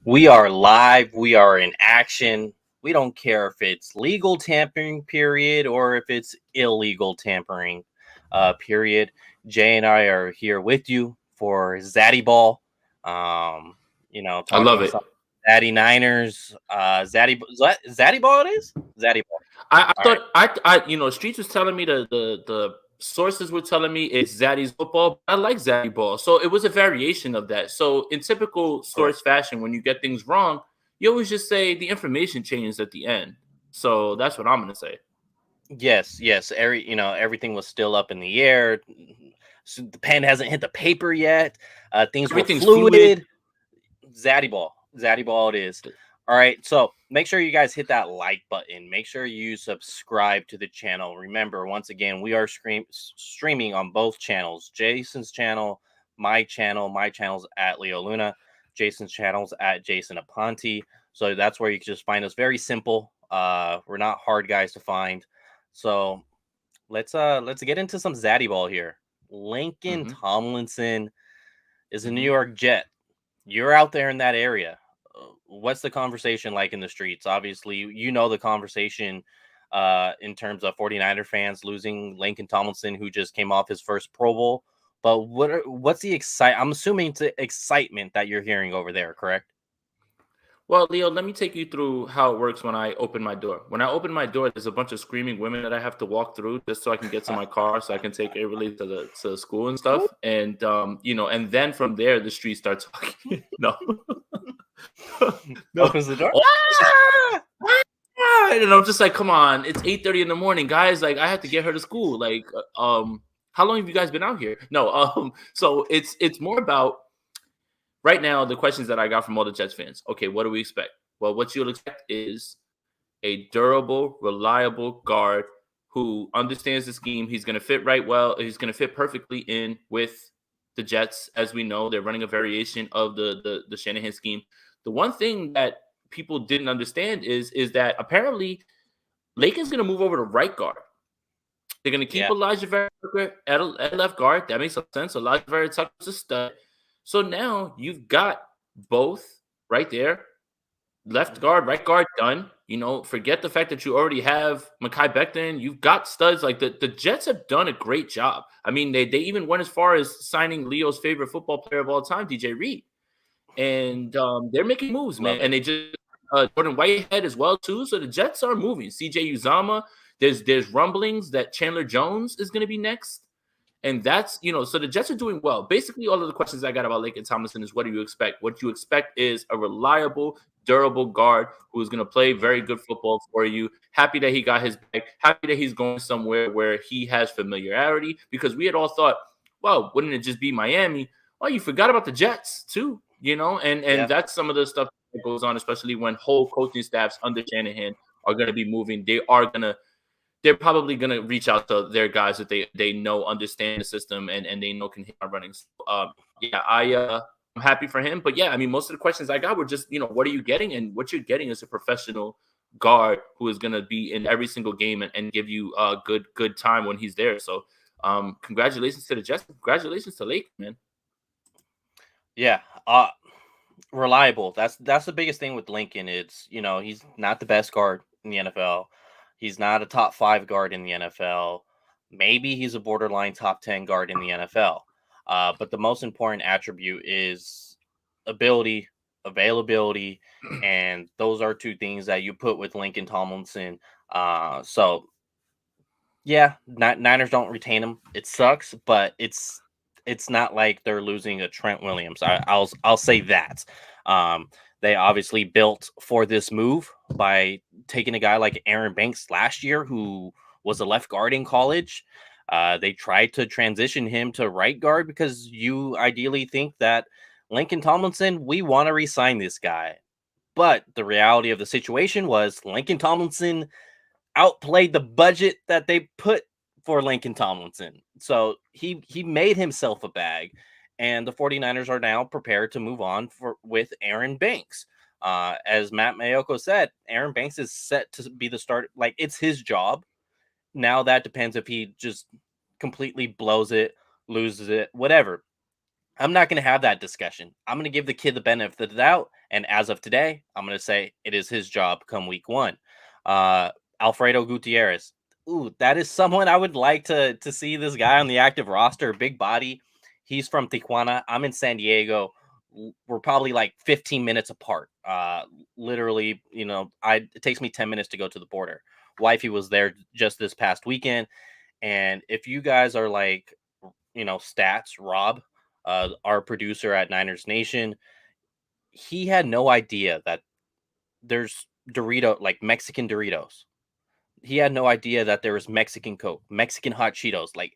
We are live. We are in action. We don't care if it's legal tampering period or if it's illegal tampering period. Jay and I are here with you for Zaddy Ball. I love it. Zaddy Niners. Zaddy Ball it is? Zaddy Ball. I thought Streets was telling me the sources were telling me it's Zaddy's football. I like Zaddy Ball. So it was a variation of that. So in typical source fashion, when you get things wrong, you always just say the information changed at the end. So that's what I'm going to say. Yes. Everything was still up in the air. So the pen hasn't hit the paper yet. Everything's fluid. Zaddy Ball it is. All right, so make sure you guys hit that like button. Make sure you subscribe to the channel. Remember, once again, we are streaming on both channels. Jason's channel, my channel. My channel's at Leo Luna. Jason's channel's at Jason Aponte. So that's where you can just find us. Very simple. We're not hard guys to find. So let's get into some Zaddy Ball here. Laken Tomlinson is a New York Jet. You're out there in that area. What's the conversation like in the streets? Obviously, you know the conversation in terms of 49er fans losing Laken Tomlinson, who just came off his first Pro Bowl. But what's the I'm assuming it's the excitement that you're hearing over there, correct? Well, Leo, let me take you through how it works when I open my door. When I open my door, there's a bunch of screaming women that I have to walk through just so I can get to my car, so I can take everybody to the school and stuff. And and then from there, the street starts talking. No. Opens the door. And I'm just like, come on, it's 8:30 in the morning, guys. Like, I have to get her to school. Like, how long have you guys been out here? No, so it's more about right now the questions that I got from all the Jets fans. Okay, what do we expect? Well, what you'll expect is a durable, reliable guard who understands the scheme. He's going to fit right well. He's going to fit perfectly in with the Jets. As we know, they're running a variation of the Shanahan scheme. The one thing that people didn't understand is that apparently Laken's going to move over to right guard. They're going to keep Elijah Vera Tucker at left guard. That makes some sense. Elijah Vera Tucker's a stud. So now you've got both right there. Left guard, right guard done. Forget the fact that you already have Mekhi Becton. You've got studs. Like the Jets have done a great job. I mean, they even went as far as signing Leo's favorite football player of all time, DJ Reed. And they're making moves, man. And they just Jordan Whitehead as well, too. So the Jets are moving. CJ Uzomah. There's rumblings that Chandler Jones is going to be next. And that's, so the Jets are doing well. Basically, all of the questions I got about Laken Tomlinson is what do you expect? What you expect is a reliable, durable guard who is going to play very good football for you. Happy that he got his bag. Happy that he's going somewhere where he has familiarity. Because we had all thought, well, wouldn't it just be Miami? Well, you forgot about the Jets, too. And that's some of the stuff that goes on, especially when whole coaching staffs under Shanahan are going to be moving. They're probably going to reach out to their guys that they know understand the system and they know can hit our running. So, I'm happy for him. But, most of the questions I got were just, what are you getting? And what you're getting is a professional guard who is going to be in every single game and give you a good time when he's there. So, congratulations to the Jets. Congratulations to Lake, man. Yeah. reliable. That's the biggest thing with Lincoln. It's, he's not the best guard in the NFL. He's not a top 5 guard in the NFL. Maybe he's a borderline top 10 guard in the NFL. But the most important attribute is ability, availability, and those are 2 things that you put with Laken Tomlinson. So yeah, Niners don't retain him. It sucks, but it's not like they're losing a Trent Williams. I'll say that. They obviously built for this move by taking a guy like Aaron Banks last year, who was a left guard in college. They tried to transition him to right guard because you ideally think that Laken Tomlinson, we want to re-sign this guy. But the reality of the situation was Laken Tomlinson outplayed the budget that they put for Laken Tomlinson. So he made himself a bag, and the 49ers are now prepared to move on with Aaron Banks. As Matt Mayoko said, Aaron Banks is set to be the start. Like, it's his job. Now that depends if he just completely blows it, loses it, whatever. I'm not going to have that discussion. I'm going to give the kid the benefit of the doubt. And as of today, I'm going to say it is his job come week 1. Alfredo Gutierrez. Ooh, that is someone I would like to see this guy on the active roster. Big body. He's from Tijuana. I'm in San Diego. We're probably like 15 minutes apart. Literally, it takes me 10 minutes to go to the border. Wifey was there just this past weekend. And if you guys are like, stats, Rob, our producer at Niners Nation, he had no idea that there's like Mexican Doritos. He had no idea that there was Mexican Coke, Mexican hot Cheetos. Like,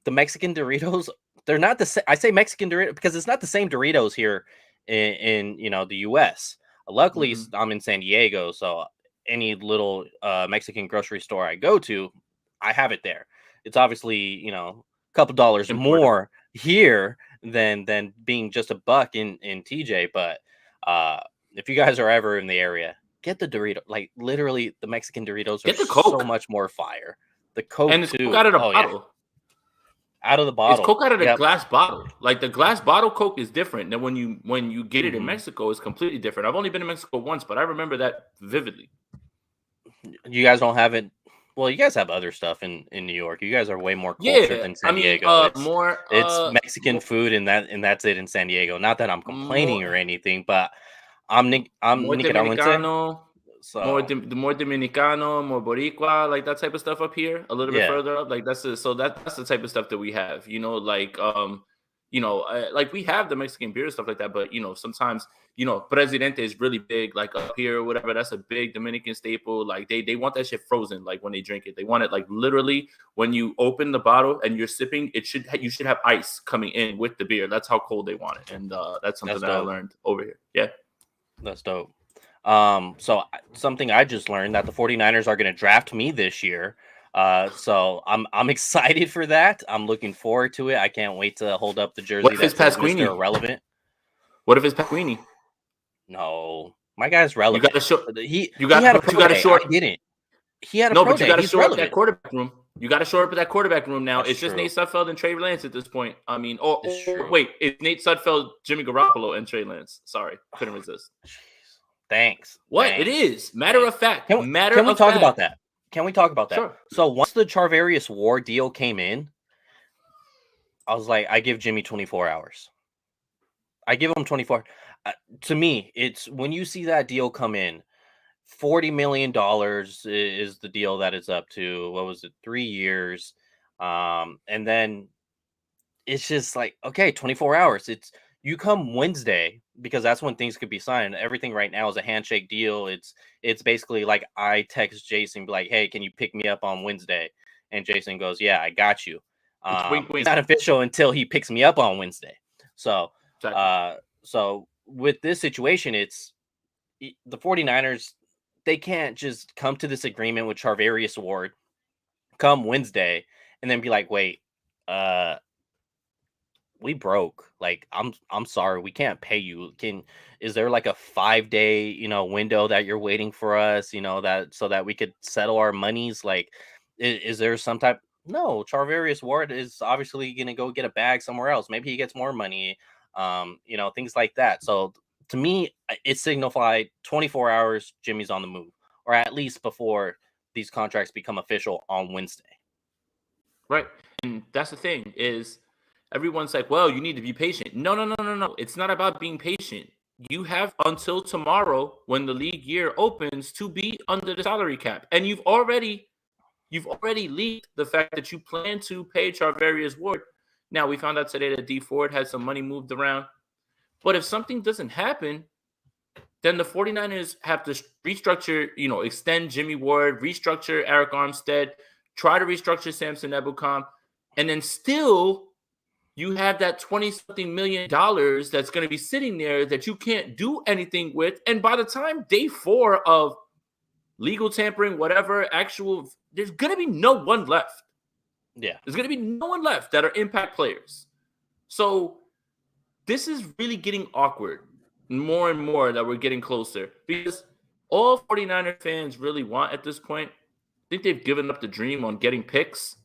the Mexican Doritos, they're not the same. I say Mexican Doritos because it's not the same Doritos here in the US. Luckily, I'm in San Diego, so any little Mexican grocery store I go to, I have it there. It's obviously, a couple dollars more here than being just $1 in TJ. But if you guys are ever in the area, get the Dorito. Like, literally, the Mexican Doritos are so much more fire. The Coke, and it's too. Coke out of the bottle. Yeah. Out of the bottle. It's Coke out of the glass bottle. Like, the glass bottle Coke is different than when you get it in Mexico. It's completely different. I've only been in Mexico once, but I remember that vividly. You guys don't have it. Well, you guys have other stuff in New York. You guys are way more cultured than San Diego. It's Mexican food, and that's it in San Diego. Not that I'm complaining or anything, but I'm Dominicano. So more Dominicano, more Boricua, like that type of stuff up here. A little bit further up, like that's the type of stuff that we have. Like we have the Mexican beer and stuff like that, but sometimes Presidente is really big, like up here or whatever. That's a big Dominican staple. Like they want that shit frozen, like when they drink it. They want it like literally when you open the bottle and you're sipping, you should have ice coming in with the beer. That's how cold they want it, and that's something that I learned over here. Yeah, that's dope. So something I just learned that the 49ers are going to draft me this year. So I'm excited for that. I'm looking forward to it. I can't wait to hold up the jersey. What if it's Pasquini? Irrelevant. What if it's Pasquini? No, my guy's relevant. You got to show. You got to short. I didn't. He had a but you got to shore up that quarterback room. You got to shore up that quarterback room now. It's just Nate Sudfeld and Trey Lance at this point. I mean, wait, it's Nate Sudfeld, Jimmy Garoppolo, and Trey Lance. Sorry, couldn't resist. Thanks. What? It is. Matter of fact. Can we talk about that? Can we talk about that? Sure. So once the Charvarius Ward deal came in, I was like, I give Jimmy 24 hours. I give him 24. To me, it's when you see that deal come in, $40 million is the deal that it's up to. What was it? 3 years. And then it's just like, okay, 24 hours. You come Wednesday because that's when things could be signed. Everything right now is a handshake deal. It's basically like I text Jason, be like, hey, can you pick me up on Wednesday? And Jason goes, yeah, I got you. It's not official until he picks me up on Wednesday. So, so with this situation, it's the 49ers. They can't just come to this agreement with Charvarius Ward come Wednesday and then be like, wait, we broke. Like, I'm sorry, we can't pay you. Is there like a 5-day, window that you're waiting for us, that so that we could settle our monies? Like, is there some type? No, Charvarius Ward is obviously going to go get a bag somewhere else. Maybe he gets more money, things like that. So to me, it signified 24 hours. Jimmy's on the move, or at least before these contracts become official on Wednesday. Right. And that's the thing is everyone's like, well, you need to be patient. No. It's not about being patient. You have until tomorrow when the league year opens to be under the salary cap. And you've already leaked the fact that you plan to pay Charvarius Ward. Now, we found out today that D Ford had some money moved around. But if something doesn't happen, then the 49ers have to restructure, extend Jimmy Ward, restructure Eric Armstead, try to restructure Samson Ebukam, and then still you have that $20-something million that's going to be sitting there that you can't do anything with. And by the time day 4 of legal tampering, whatever, there's going to be no one left. Yeah. There's going to be no one left that are impact players. So this is really getting awkward more and more that we're getting closer because all 49er fans really want at this point, I think they've given up the dream on getting picks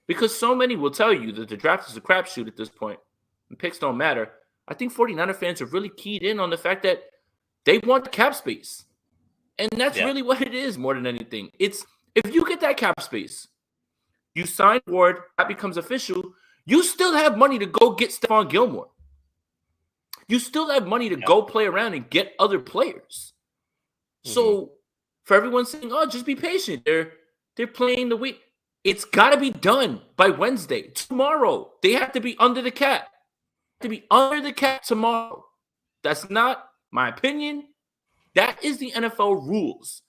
because so many will tell you that the draft is a crapshoot at this point and picks don't matter. I think 49er fans are really keyed in on the fact that they want the cap space. And that's really what it is more than anything. It's if you get that cap space, you sign Ward, that becomes official, you still have money to go get Stephon Gilmore. You still have money to go play around and get other players. Mm-hmm. So for everyone saying, oh, just be patient. They're playing the week. It's got to be done by Wednesday. Tomorrow, they have to be under the cap. Tomorrow. That's not my opinion. That is the NFL rules.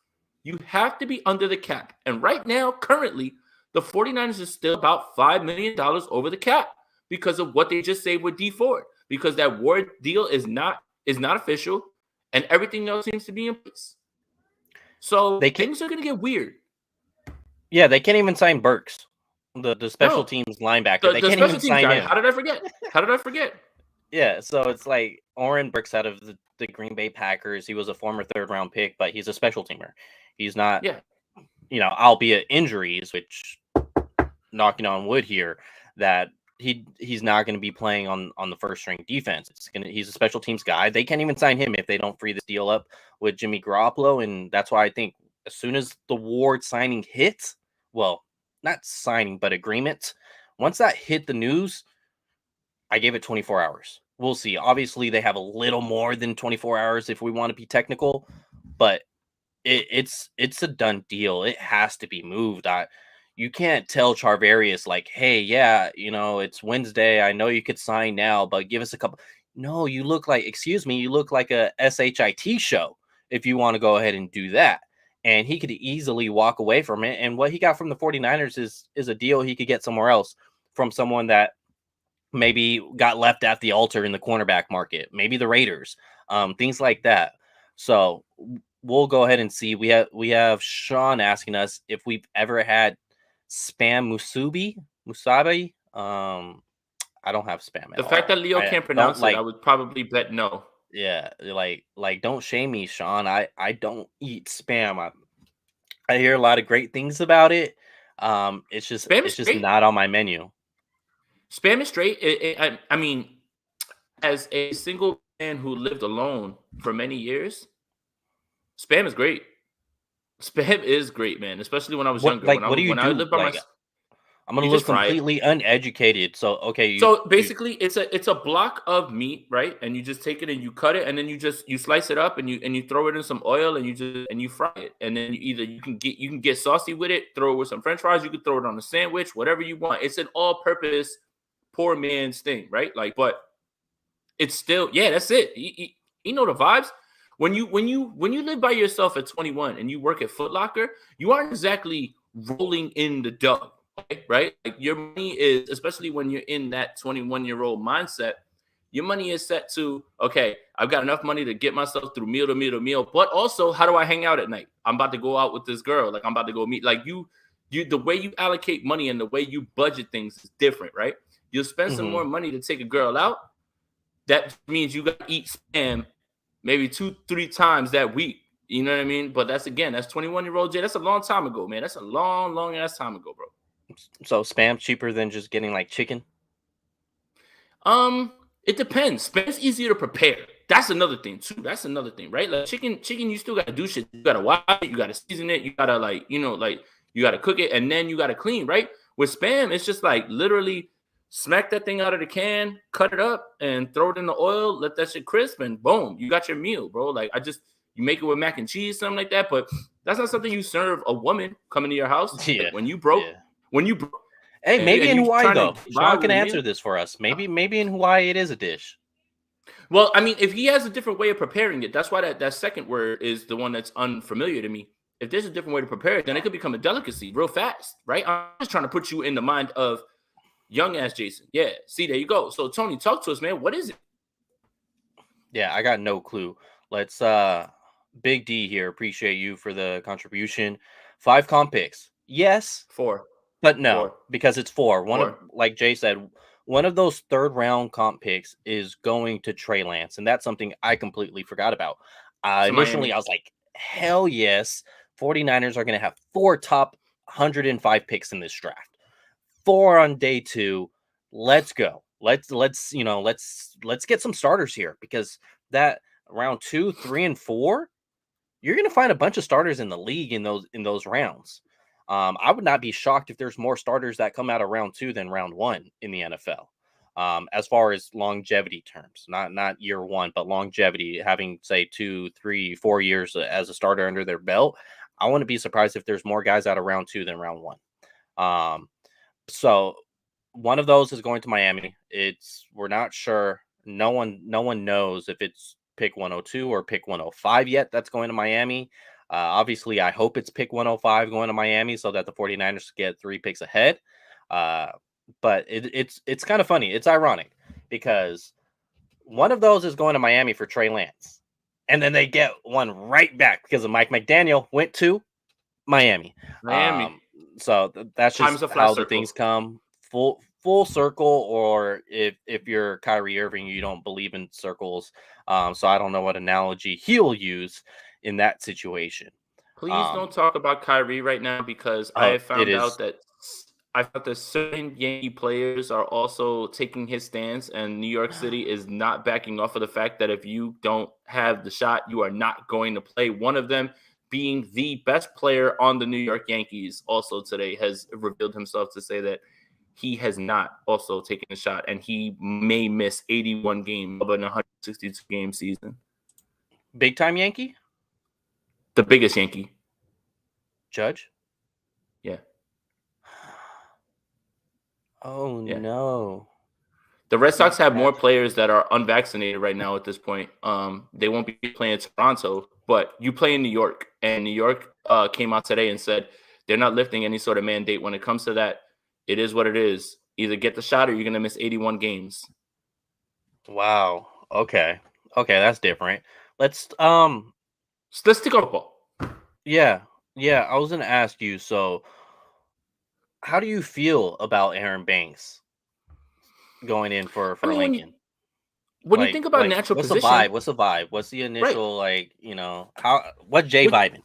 You have to be under the cap. And right now, currently, the 49ers are still about $5 million over the cap because of what they just saved with D Ford. Because that Ward deal is not official, and everything else seems to be in place. So things are going to get weird. Yeah, they can't even sign Burks, the special teams linebacker. They can't even sign him. How did I forget? Yeah, so it's like Oren Burks out of the Green Bay Packers. He was a former 3rd-round pick, but he's a special teamer. He's not, albeit injuries, which knocking on wood here, that he's not going to be playing on the first-string defense. He's a special teams guy. They can't even sign him if they don't free this deal up with Jimmy Garoppolo, and that's why I think as soon as the Ward signing hits, well, not signing, but agreement, once that hit the news, I gave it 24 hours. We'll see. Obviously, they have a little more than 24 hours if we want to be technical, but it's a done deal. It has to be moved. You can't tell Charvarius like, hey, it's Wednesday. I know you could sign now, but give us a couple. No, you look like a SHIT show if you want to go ahead and do that. And he could easily walk away from it. And what he got from the 49ers is a deal he could get somewhere else from someone that maybe got left at the altar in the cornerback market, maybe the Raiders, things like that. So we'll go ahead and see. We have Sean asking us if we've ever had Spam Musabi. I don't have spam. The fact that Leo can't pronounce it, I would probably bet no. Yeah, like don't shame me, Sean. I don't eat spam. I hear a lot of great things about it. It's just not on my menu. Spam is straight. I mean, as a single man who lived alone for many years, spam is great. Spam is great, man. Especially when I was younger. What do you do? I lived by myself. I'm gonna look completely uneducated. So okay. So basically, it's a block of meat, right? And you just take it and you cut it, and then you slice it up and you throw it in some oil and you fry it. And then you can get saucy with it, throw it with some French fries. You can throw it on a sandwich, whatever you want. It's an all-purpose poor man's thing, right? Like, but it's still that's it. You know the vibes. When you live by yourself at 21 and you work at Foot Locker, you aren't exactly rolling in the dough. Right? Like your money is, especially when you're in that 21-year-old mindset, your money is set to, okay, I've got enough money to get myself through meal to meal to meal, but also how do I hang out at night? I'm about to go out with this girl. Like I'm about to go meet, like you, the way you allocate money and the way you budget things is different, right? You'll spend some more money to take a girl out. That means you got to eat spam maybe 2-3 times that week. You know what I mean? But that's 21-year-old Jay. That's a long time ago, man. That's a long, long ass time ago, bro. So spam cheaper than just getting like chicken? It depends. Spam's easier to prepare. that's another thing too. That's another thing, right? Like chicken, you still gotta do shit. You gotta wash it, you gotta season it, you gotta you gotta cook it, and then you gotta clean, right? With Spam, it's just like literally smack that thing out of the can, cut it up, and throw it in the oil, let that shit crisp, and boom, you got your meal, bro. Like you make it with mac and cheese, something like that. But that's not something you serve a woman coming to your house. Yeah. Like when you broke. Hey, maybe in Hawaii though. Sean can answer this for us. Maybe in Hawaii it is a dish. Well, I mean, if he has a different way of preparing it, that's why that second word is the one that's unfamiliar to me. If there's a different way to prepare it, then it could become a delicacy real fast, right? I'm just trying to put you in the mind of young ass Jason. Yeah, see, there you go. So Tony, talk to us, man. What is it? Yeah, I got no clue. Let's Big D here. Appreciate you for the contribution. 5 comp picks. Yes. 4. But no, because it's 4. Like Jay said, one of those 3rd round comp picks is going to Trey Lance, and that's something I completely forgot about. Initially, I was like, hell yes, 49ers are going to have 4 top 105 picks in this draft. 4 on day 2. Let's go. Let's get some starters here, because that round 2, 3, and 4, you're going to find a bunch of starters in the league in those rounds. I would not be shocked if there's more starters that come out of round 2 than round 1 in the NFL. As far as longevity terms, not year 1, but longevity, having say 2, 3, 4 years as a starter under their belt. I wouldn't be surprised if there's more guys out of round 2 than round 1. So one of those is going to Miami. We're not sure. No one knows if it's pick 102 or pick 105 yet. That's going to Miami. Obviously, I hope it's pick 105 going to Miami so that the 49ers get 3 picks ahead. But it's kind of funny. It's ironic because one of those is going to Miami for Trey Lance. And then they get one right back because of Mike McDaniel went to Miami. So that's just how the things come full circle, or if you're Kyrie Irving, you don't believe in circles. So I don't know what analogy he'll use in that situation. Please don't talk about Kyrie right now, because I found out that certain Yankee players are also taking his stance, and New York City is not backing off of the fact that if you don't have the shot, you are not going to play. One of them, being the best player on the New York Yankees, also today has revealed himself to say that he has not also taken a shot, and he may miss 81 games of an 162 game season. Big time Yankee? The biggest Yankee. Judge? Yeah. Oh, yeah. No. The Red Sox have more players that are unvaccinated right now at this point. They won't be playing Toronto, but you play in New York, and New York came out today and said they're not lifting any sort of mandate when it comes to that. It is what it is. Either get the shot or you're going to miss 81 games. Wow. Okay, that's different. Let's take a ball. Yeah. I was going to ask you, so how do you feel about Aaron Banks going in for Lincoln? When you think about natural position, what's the vibe? What's the initial what Jay vibing?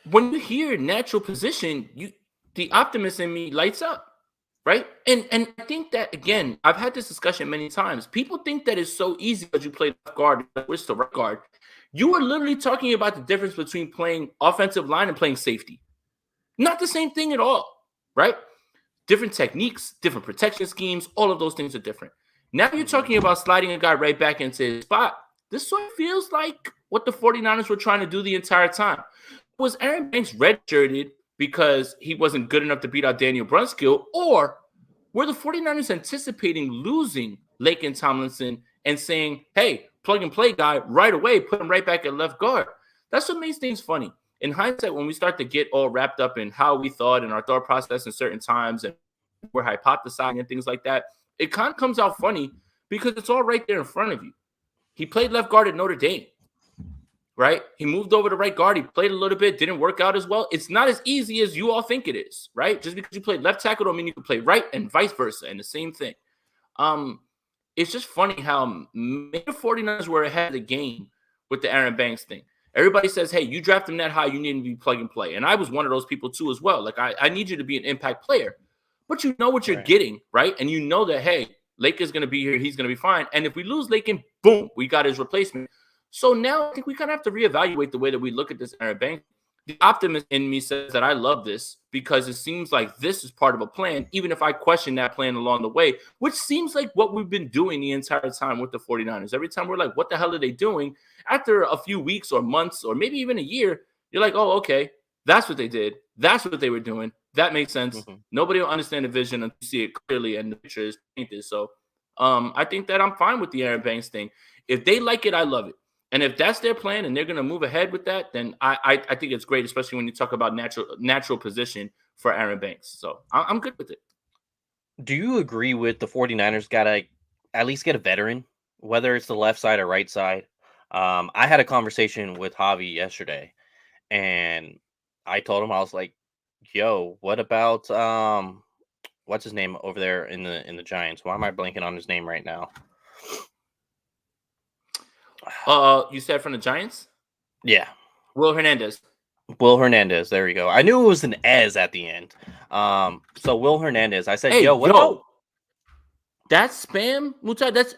When you hear natural position, the optimist in me lights up, right? And I think that, again, I've had this discussion many times. People think that it's so easy because you play left guard, switch to right guard. You are literally talking about the difference between playing offensive line and playing safety. Not the same thing at all, right? Different techniques, different protection schemes, all of those things are different. Now you're talking about sliding a guy right back into his spot. This sort of feels like what the 49ers were trying to do the entire time. Was Aaron Banks redshirted because he wasn't good enough to beat out Daniel Brunskill, or were the 49ers anticipating losing Laken Tomlinson and saying, hey, plug and play guy right away, put him right back at left guard? That's what makes things funny. In hindsight, when we start to get all wrapped up in how we thought and our thought process in certain times, and we're hypothesizing and things like that, it kind of comes out funny because it's all right there in front of you. He played left guard at Notre Dame, right? He moved over to right guard. He played a little bit, didn't work out as well. It's not as easy as you all think it is, right? Just because you played left tackle don't mean you can play right, and vice versa, and the same thing. It's just funny how maybe the 49ers were ahead of the game with the Aaron Banks thing. Everybody says, hey, you draft him that high, you need to be plug and play. And I was one of those people too as well. Like, I need you to be an impact player. But you know what you're getting, right? And you know that, hey, Laken's going to be here. He's going to be fine. And if we lose Laken, boom, we got his replacement. So now I think we kind of have to reevaluate the way that we look at this Aaron Banks. The optimist in me says that I love this because it seems like this is part of a plan, even if I question that plan along the way, which seems like what we've been doing the entire time with the 49ers. Every time we're like, what the hell are they doing? After a few weeks or months or maybe even a year, you're like, oh, okay, that's what they did. That's what they were doing. That makes sense. Mm-hmm. Nobody will understand the vision until you see it clearly and the picture is painted. So I think that I'm fine with the Aaron Banks thing. If they like it, I love it. And if that's their plan and they're going to move ahead with that, then I think it's great, especially when you talk about natural position for Aaron Banks. So I'm good with it. Do you agree with the 49ers got to at least get a veteran, whether it's the left side or right side? I had a conversation with Javi yesterday, and I told him, I was like, yo, what about what's his name over there in the Giants? Why am I blanking on his name right now? You said from the Giants? Yeah. Will Hernandez. Will Hernandez. There you go. I knew it was an S at the end. So Will Hernandez. I said, hey, yo, what about? That's spam? Mutai, that's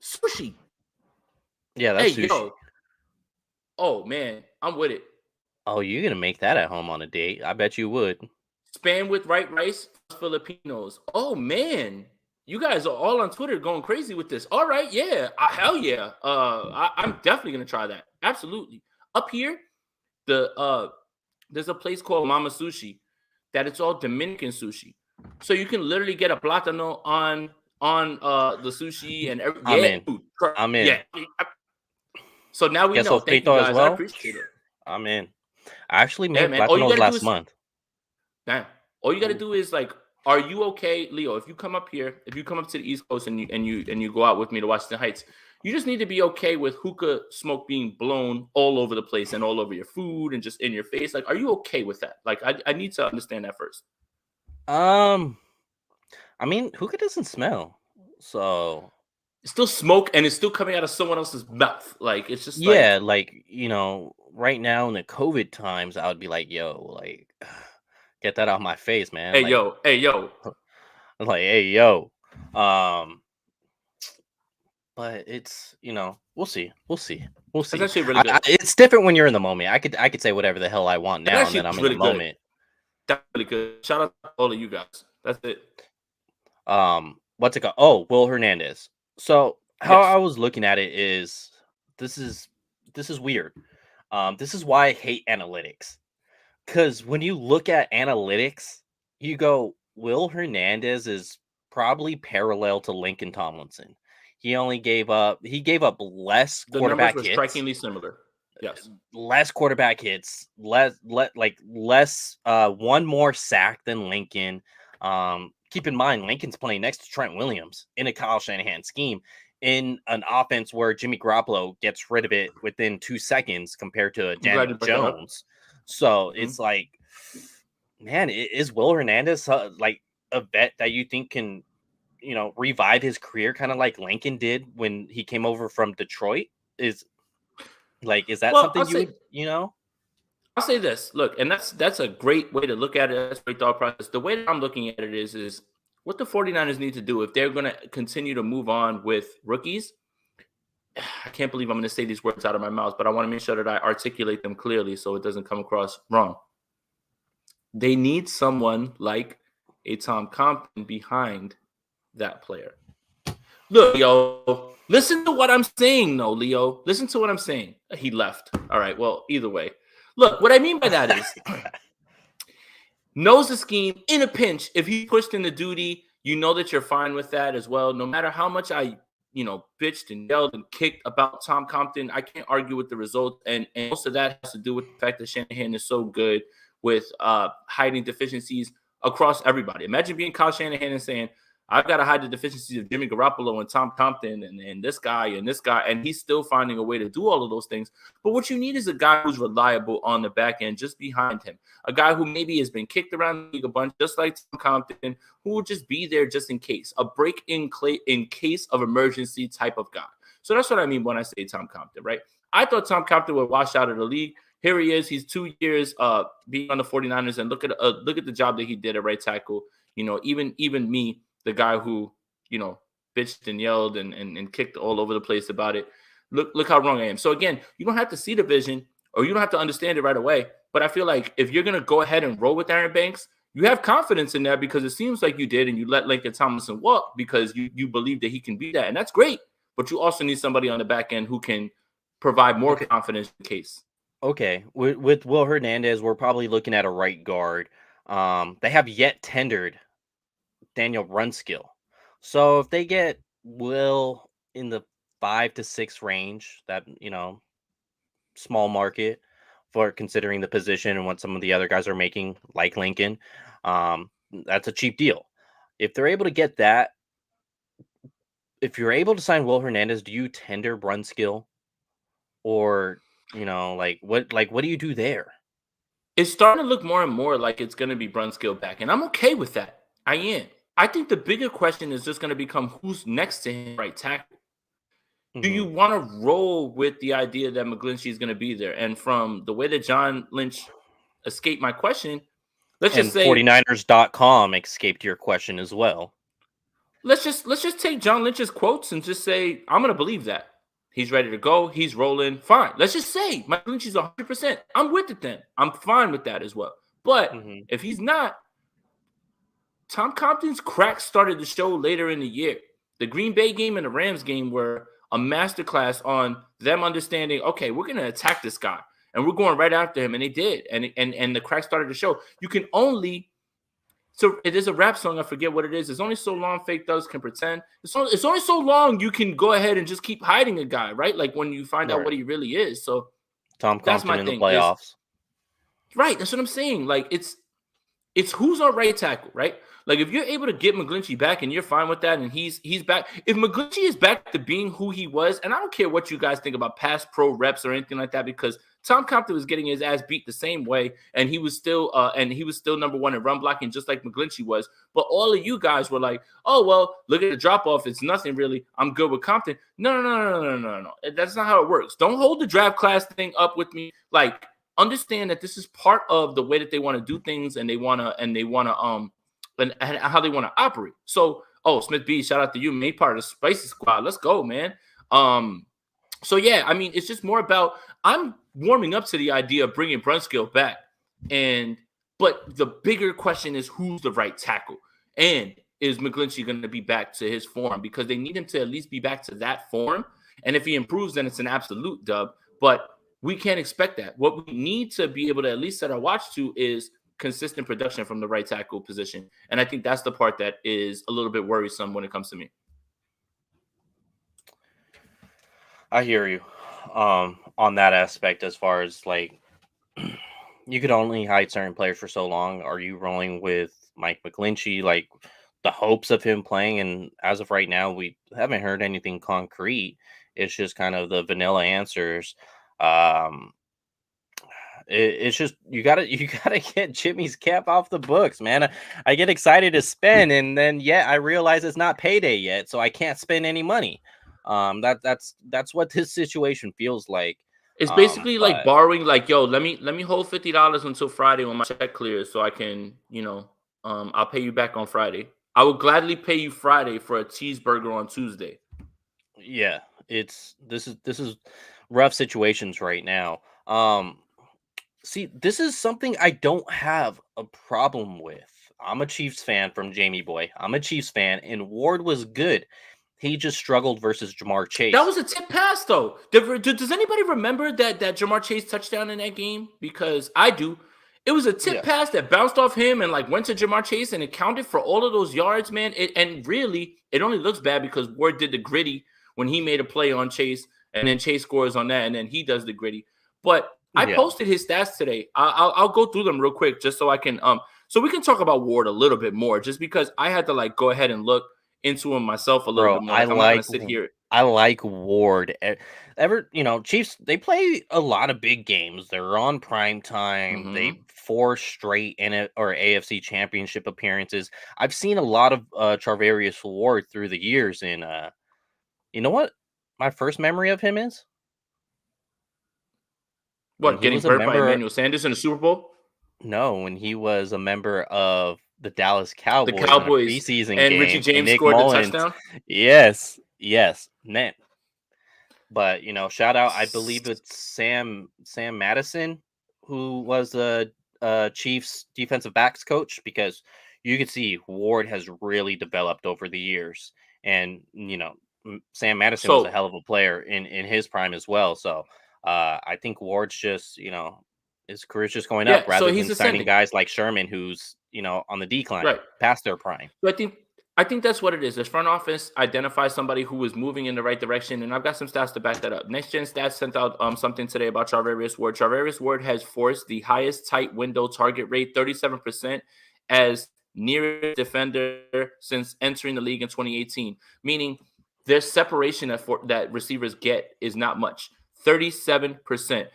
sushi. Yeah, that's sushi. Yo. Oh man, I'm with it. Oh, you're gonna make that at home on a date? I bet you would. Spam with white rice, Filipinos. Oh man. You guys are all on Twitter going crazy with this. All right, yeah, hell yeah. I'm definitely gonna try that. Absolutely. Up here, there's a place called Mama Sushi that it's all Dominican sushi. So you can literally get a plátano on the sushi and everything. I'm in. Yeah. So now we know. Thank you guys. Well? I appreciate it. I'm in. I actually made plátanos last month. Damn. All you got to do is like. Are you okay, Leo? If you come up here, if you come up to the East Coast and you go out with me to Washington Heights, you just need to be okay with hookah smoke being blown all over the place and all over your food and just in your face. Like, are you okay with that? Like, I need to understand that first. I mean, hookah doesn't smell, so it's still smoke and it's still coming out of someone else's mouth. Like, it's just like right now in the COVID times, I would be like, yo, like. Get that out my face, man. Hey, yo. Like, hey, yo. But it's, we'll see. It's actually really good. It's different when you're in the moment. I could say whatever the hell I want now, and then I'm really in the moment. That's really good. Shout out to all of you guys. That's it. What's it called? Oh, Will Hernandez. So how I was looking at it is, this is weird. This is why I hate analytics. Because when you look at analytics, you go, Will Hernandez is probably parallel to Laken Tomlinson. He gave up less quarterback hits. The numbers were strikingly similar. Yes. Less quarterback hits, less one more sack than Laken. Keep in mind, Lincoln's playing next to Trent Williams in a Kyle Shanahan scheme in an offense where Jimmy Garoppolo gets rid of it within 2 seconds compared to Daniel Jones. So it's like, man, is Will Hernandez like a vet that you think can, revive his career, kind of like Laken did when he came over from Detroit? Is that something I'll say this. Look, and that's a great way to look at it. That's a great thought process. The way that I'm looking at it is what the 49ers need to do if they're going to continue to move on with rookies. I can't believe I'm going to say these words out of my mouth, but I want to make sure that I articulate them clearly so it doesn't come across wrong. They need someone like a Tom Compton behind that player. Look, yo, listen to what I'm saying, though, Leo. Listen to what I'm saying. He left. All right, well, either way. Look, what I mean by that is knows the scheme in a pinch. If he pushed into duty, you know that you're fine with that as well. No matter how much I bitched and yelled and kicked about Tom Compton, I can't argue with the result. And most of that has to do with the fact that Shanahan is so good with hiding deficiencies across everybody. Imagine being Kyle Shanahan and saying, I've got to hide the deficiencies of Jimmy Garoppolo and Tom Compton and this guy, and he's still finding a way to do all of those things. But what you need is a guy who's reliable on the back end, just behind him. A guy who maybe has been kicked around the league a bunch, just like Tom Compton, who will just be there just in case. A break in case of emergency type of guy. So that's what I mean when I say Tom Compton, right? I thought Tom Compton would wash out of the league. Here he is. He's 2 years being on the 49ers, and look at the job that he did at right tackle. Even me, the guy who bitched and yelled and kicked all over the place about it. Look how wrong I am. So again, you don't have to see the vision or you don't have to understand it right away. But I feel like if you're gonna go ahead and roll with Aaron Banks, you have confidence in that because it seems like you did, and you let Laken Tomlinson walk because you believe that he can be that, and that's great. But you also need somebody on the back end who can provide more confidence in case. Okay, with Will Hernandez, we're probably looking at a right guard. They have yet tendered Daniel Brunskill. So if they get Will in the 5 to 6 range, that small market for considering the position and what some of the other guys are making, like Lincoln, that's a cheap deal. If they're able to get that, if you're able to sign Will Hernandez, do you tender Brunskill, or what do you do there? It's starting to look more and more like it's going to be Brunskill back, and I'm okay with that. I am. I think the bigger question is just going to become who's next to him right tackle. Do you want to roll with the idea that McGlinchey is going to be there? And from the way that John Lynch escaped my question, let's just say 49ers.com escaped your question as well. Let's just take John Lynch's quotes and just say, I'm going to believe that. He's ready to go. He's rolling. Fine. Let's just say McGlinchey's 100%. I'm with it then. I'm fine with that as well. But if he's not, Tom Compton's cracks started to show later in the year. The Green Bay game and the Rams game were a masterclass on them understanding, okay, we're going to attack this guy, and we're going right after him, and they did, and the cracks started to show. You can only so it is a rap song. I forget what it is. It's only so long fake thugs can pretend. It's only so long you can go ahead and just keep hiding a guy, right? Like when you find out what he really is. So Tom Compton in the playoffs. Right. That's what I'm saying. Like it's who's on right tackle, right? Like if you're able to get McGlinchey back and you're fine with that, and he's back. If McGlinchey is back to being who he was, and I don't care what you guys think about past pro reps or anything like that, because Tom Compton was getting his ass beat the same way, and he was still number one in run blocking, just like McGlinchey was. But all of you guys were like, "Oh well, look at the drop off. It's nothing really. I'm good with Compton." No. That's not how it works. Don't hold the draft class thing up with me. Like, understand that this is part of the way that they want to do things, and they want to and how they want to operate. So, Smith B, shout out to you, made part of the Spicy Squad. Let's go, man. So yeah, I mean, it's just more about I'm warming up to the idea of bringing Brunskill back, but the bigger question is who's the right tackle, and is McGlinchey going to be back to his form, because they need him to at least be back to that form, and if he improves, then it's an absolute dub. But we can't expect that. What we need to be able to at least set our watch to is consistent production from the right tackle position, and I think that's the part that is a little bit worrisome when it comes to me. I hear you on that aspect, as far as like you could only hide certain players for so long. Are you rolling with Mike McGlinchey, like the hopes of him playing? And as of right now, we haven't heard anything concrete. It's just kind of the vanilla answers. It's just you gotta get Jimmy's cap off the books, man. I get excited to spend, and then I realize it's not payday yet, so I can't spend any money. That's what this situation feels like. It's basically like borrowing. Like, yo, let me hold $50 until Friday when my check clears, so I can, I'll pay you back on Friday. I will gladly pay you Friday for a cheeseburger on Tuesday. Yeah, this is rough situations right now. See, this is something I don't have a problem with. I'm a Chiefs fan from Jamie Boy. I'm a Chiefs fan, and Ward was good. He just struggled versus Jamar Chase. That was a tip pass, though. Does anybody remember that Jamar Chase touchdown in that game? Because I do. It was a tip pass that bounced off him and like went to Jamar Chase, and it counted for all of those yards, man. And really, it only looks bad because Ward did the gritty when he made a play on Chase, and then Chase scores on that, and then he does the gritty. But I posted his stats today. I'll go through them real quick just so I can so we can talk about Ward a little bit more, just because I had to like go ahead and look into him myself a little bit more. I'm not gonna sit here. I like Ward. Chiefs, they play a lot of big games. They're on prime time. Mm-hmm. They 4 straight AFC championship appearances. I've seen a lot of Charvarius Ward through the years, and you know what my first memory of him is? What, getting hurt by Emmanuel Sanders in the Super Bowl? No, when he was a member of the Dallas Cowboys, The Cowboys in a preseason and game, Richie James and Nick scored Mullins, the touchdown. Yes, man. But shout out. I believe it's Sam Madison, who was the Chiefs defensive backs coach, because you could see Ward has really developed over the years, and Sam Madison was a hell of a player in his prime as well. So I think Ward's just his career's just going up rather than signing guys like Sherman, who's on the decline, past their prime. So I think that's what it is. This front office identifies somebody who is moving in the right direction, and I've got some stats to back that up. Next Gen Stats sent out something today about Charvarius Ward. Charvarius Ward has forced the highest tight window target rate, 37%, as nearest defender since entering the league in 2018. Meaning their separation that receivers get is not much. 37%.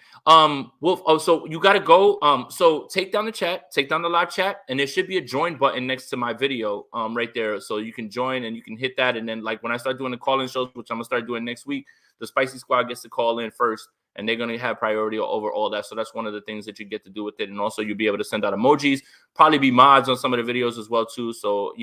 Wolf. So you got to go. So take down the live chat, and there should be a join button next to my video, right there. So you can join and you can hit that. And then, like, when I start doing the call-in shows, which I'm gonna start doing next week, the Spicy Squad gets to call in first, and they're gonna have priority over all that. So that's one of the things that you get to do with it. And also you'll be able to send out emojis, probably be mods on some of the videos as well too. So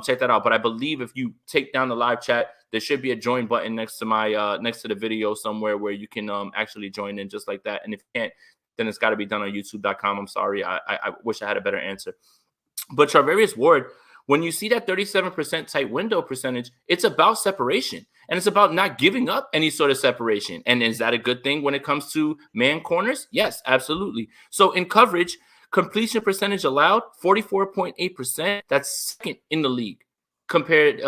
check that out. But I believe if you take down the live chat, there should be a join button next to my next to the video somewhere where you can actually join in just like that. And if you can't, then it's got to be done on youtube.com. I'm sorry. I wish I had a better answer. But Charvarius Ward, when you see that 37% tight window percentage, it's about separation. And it's about not giving up any sort of separation. And is that a good thing when it comes to man corners? Yes, absolutely. So in coverage, completion percentage allowed, 44.8%. That's second in the league compared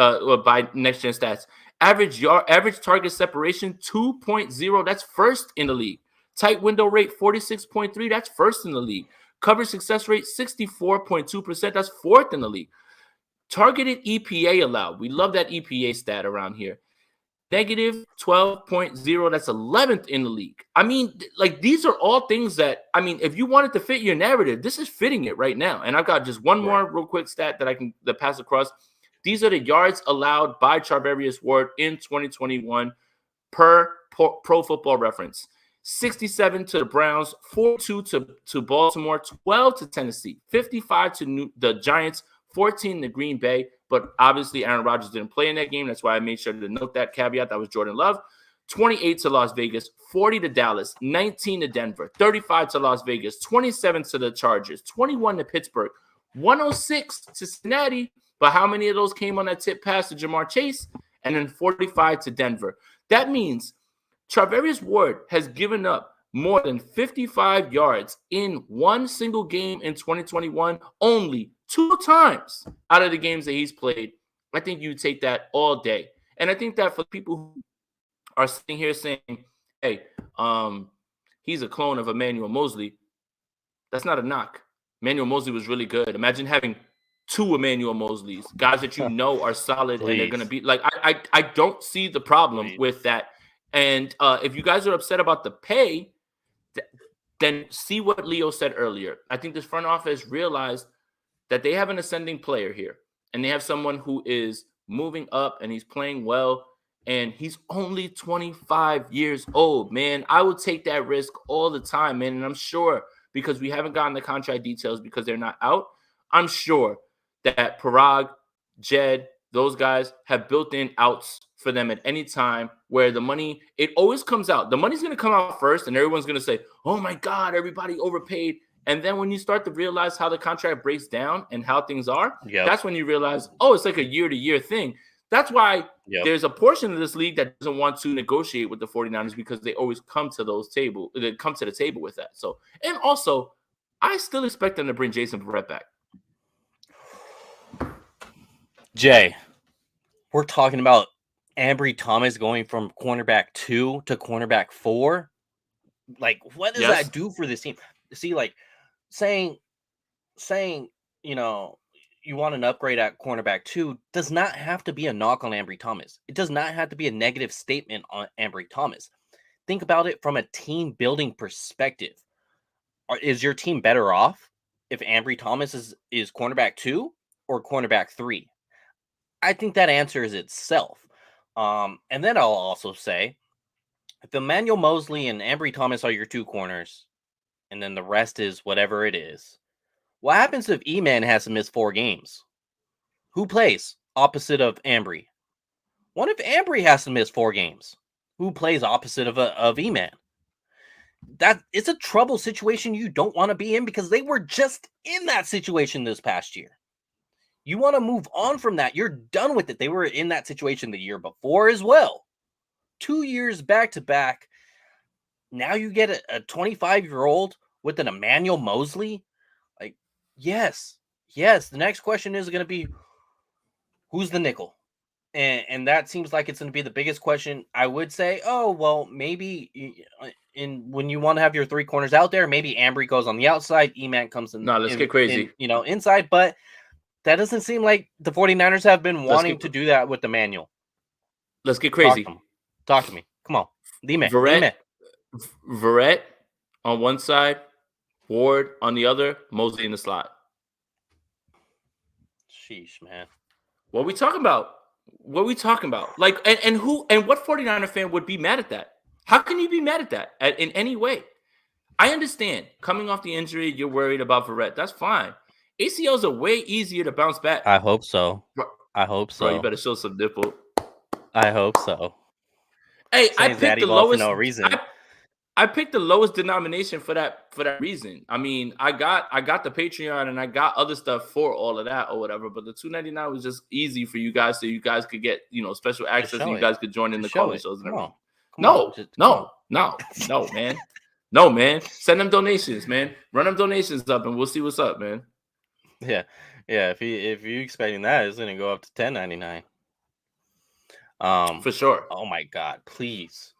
by Next Gen Stats. Average target separation, 2.0. That's first in the league. Tight window rate, 46.3. That's first in the league. Coverage success rate, 64.2%. That's fourth in the league. Targeted EPA allowed. We love that EPA stat around here. Negative 12.0. That's 11th in the league. I mean, like, these are all things that, I mean, if you wanted to fit your narrative, this is fitting it right now. And I've got just one more real quick stat that I can pass across. These are the yards allowed by Charvarius Ward in 2021 per Pro Football Reference. 67 to the Browns, 42 to Baltimore, 12 to Tennessee, 55 to the Giants, 14 to Green Bay. But obviously Aaron Rodgers didn't play in that game. That's why I made sure to note that caveat. That was Jordan Love. 28 to Las Vegas, 40 to Dallas, 19 to Denver, 35 to Las Vegas, 27 to the Chargers, 21 to Pittsburgh, 106 to Cincinnati. But how many of those came on that tip pass to Jamar Chase? And then 45 to Denver. That means Charvarius Ward has given up more than 55 yards in one single game in 2021, only 2 times out of the games that he's played. I think you take that all day. And I think that for people who are sitting here saying, hey, he's a clone of Emanuel Mosley, that's not a knock. Emanuel Mosley was really good. Imagine having 2 Emanuel Mosleys, guys that you know are solid. Please. And they're going to be like, I don't see the problem with that. And if you guys are upset about the pay, then see what Leo said earlier. I think this front office realized that they have an ascending player here, and they have someone who is moving up and he's playing well, and he's only 25 years old, man. I would take that risk all the time, man. And I'm sure, because we haven't gotten the contract details because they're not out, I'm sure that Parag, Jed, those guys have built-in outs for them at any time where the money, it always comes out. The money's going to come out first, and everyone's going to say, oh, my God, everybody overpaid. And then when you start to realize how the contract breaks down and how things are, that's when you realize, oh, it's like a year-to-year thing. That's why there's a portion of this league that doesn't want to negotiate with the 49ers, because they always come to the table with that. So, and also, I still expect them to bring Jason Verrett back. Jay, we're talking about Ambry Thomas going from cornerback 2 to cornerback 4. Like, what does that do for this team? See, like, saying, you want an upgrade at cornerback 2 does not have to be a knock on Ambry Thomas. It does not have to be a negative statement on Ambry Thomas. Think about it from a team building perspective. Is your team better off if Ambry Thomas is cornerback 2 or cornerback 3? I think that answer is itself. And then I'll also say, if Emanuel Mosley and Ambry Thomas are your 2 corners, and then the rest is whatever it is, What happens if E-Man has to miss 4 games? Who plays opposite of Ambry? What if Ambry has to miss 4 games? Who plays opposite of E-Man? That it's a trouble situation you don't want to be in because they were just in that situation this past year. You want to move on from that. You're done with it. They were in that situation the year before as well. 2 years back to back. Now you get a 25-year-old with an Emanuel Mosley. Like, yes. The next question is going to be, who's the nickel? And that seems like it's going to be the biggest question. I would say, oh, well, maybe when you want to have your 3 corners out there, maybe Ambry goes on the outside. E-Man comes in. No, let's get crazy. Inside. But that doesn't seem like the 49ers have been wanting to do that with Emanuel. Let's get crazy. Talk to me. Come on. D-Man. Verrett on one side, Ward on the other, Mosley in the slot. Sheesh, man. What are we talking about? Like, and what 49er fan would be mad at that? How can you be mad at that in any way? I understand. Coming off the injury, you're worried about Verrett. That's fine. ACLs are way easier to bounce back. I hope so. Bro, you better show some nipple. I hope so. Hey, I picked the lowest for no reason. I picked the lowest denomination for that reason. I mean, I got the Patreon and I got other stuff for all of that or whatever, but the $2.99 was just easy for you guys, so you guys could get special access and you guys could join in the call shows and everything. No, man. No, man. Send them donations, man. Run them donations up and we'll see what's up, man. Yeah. If you expecting that, it's gonna go up to $10.99. For sure. Oh my God, please.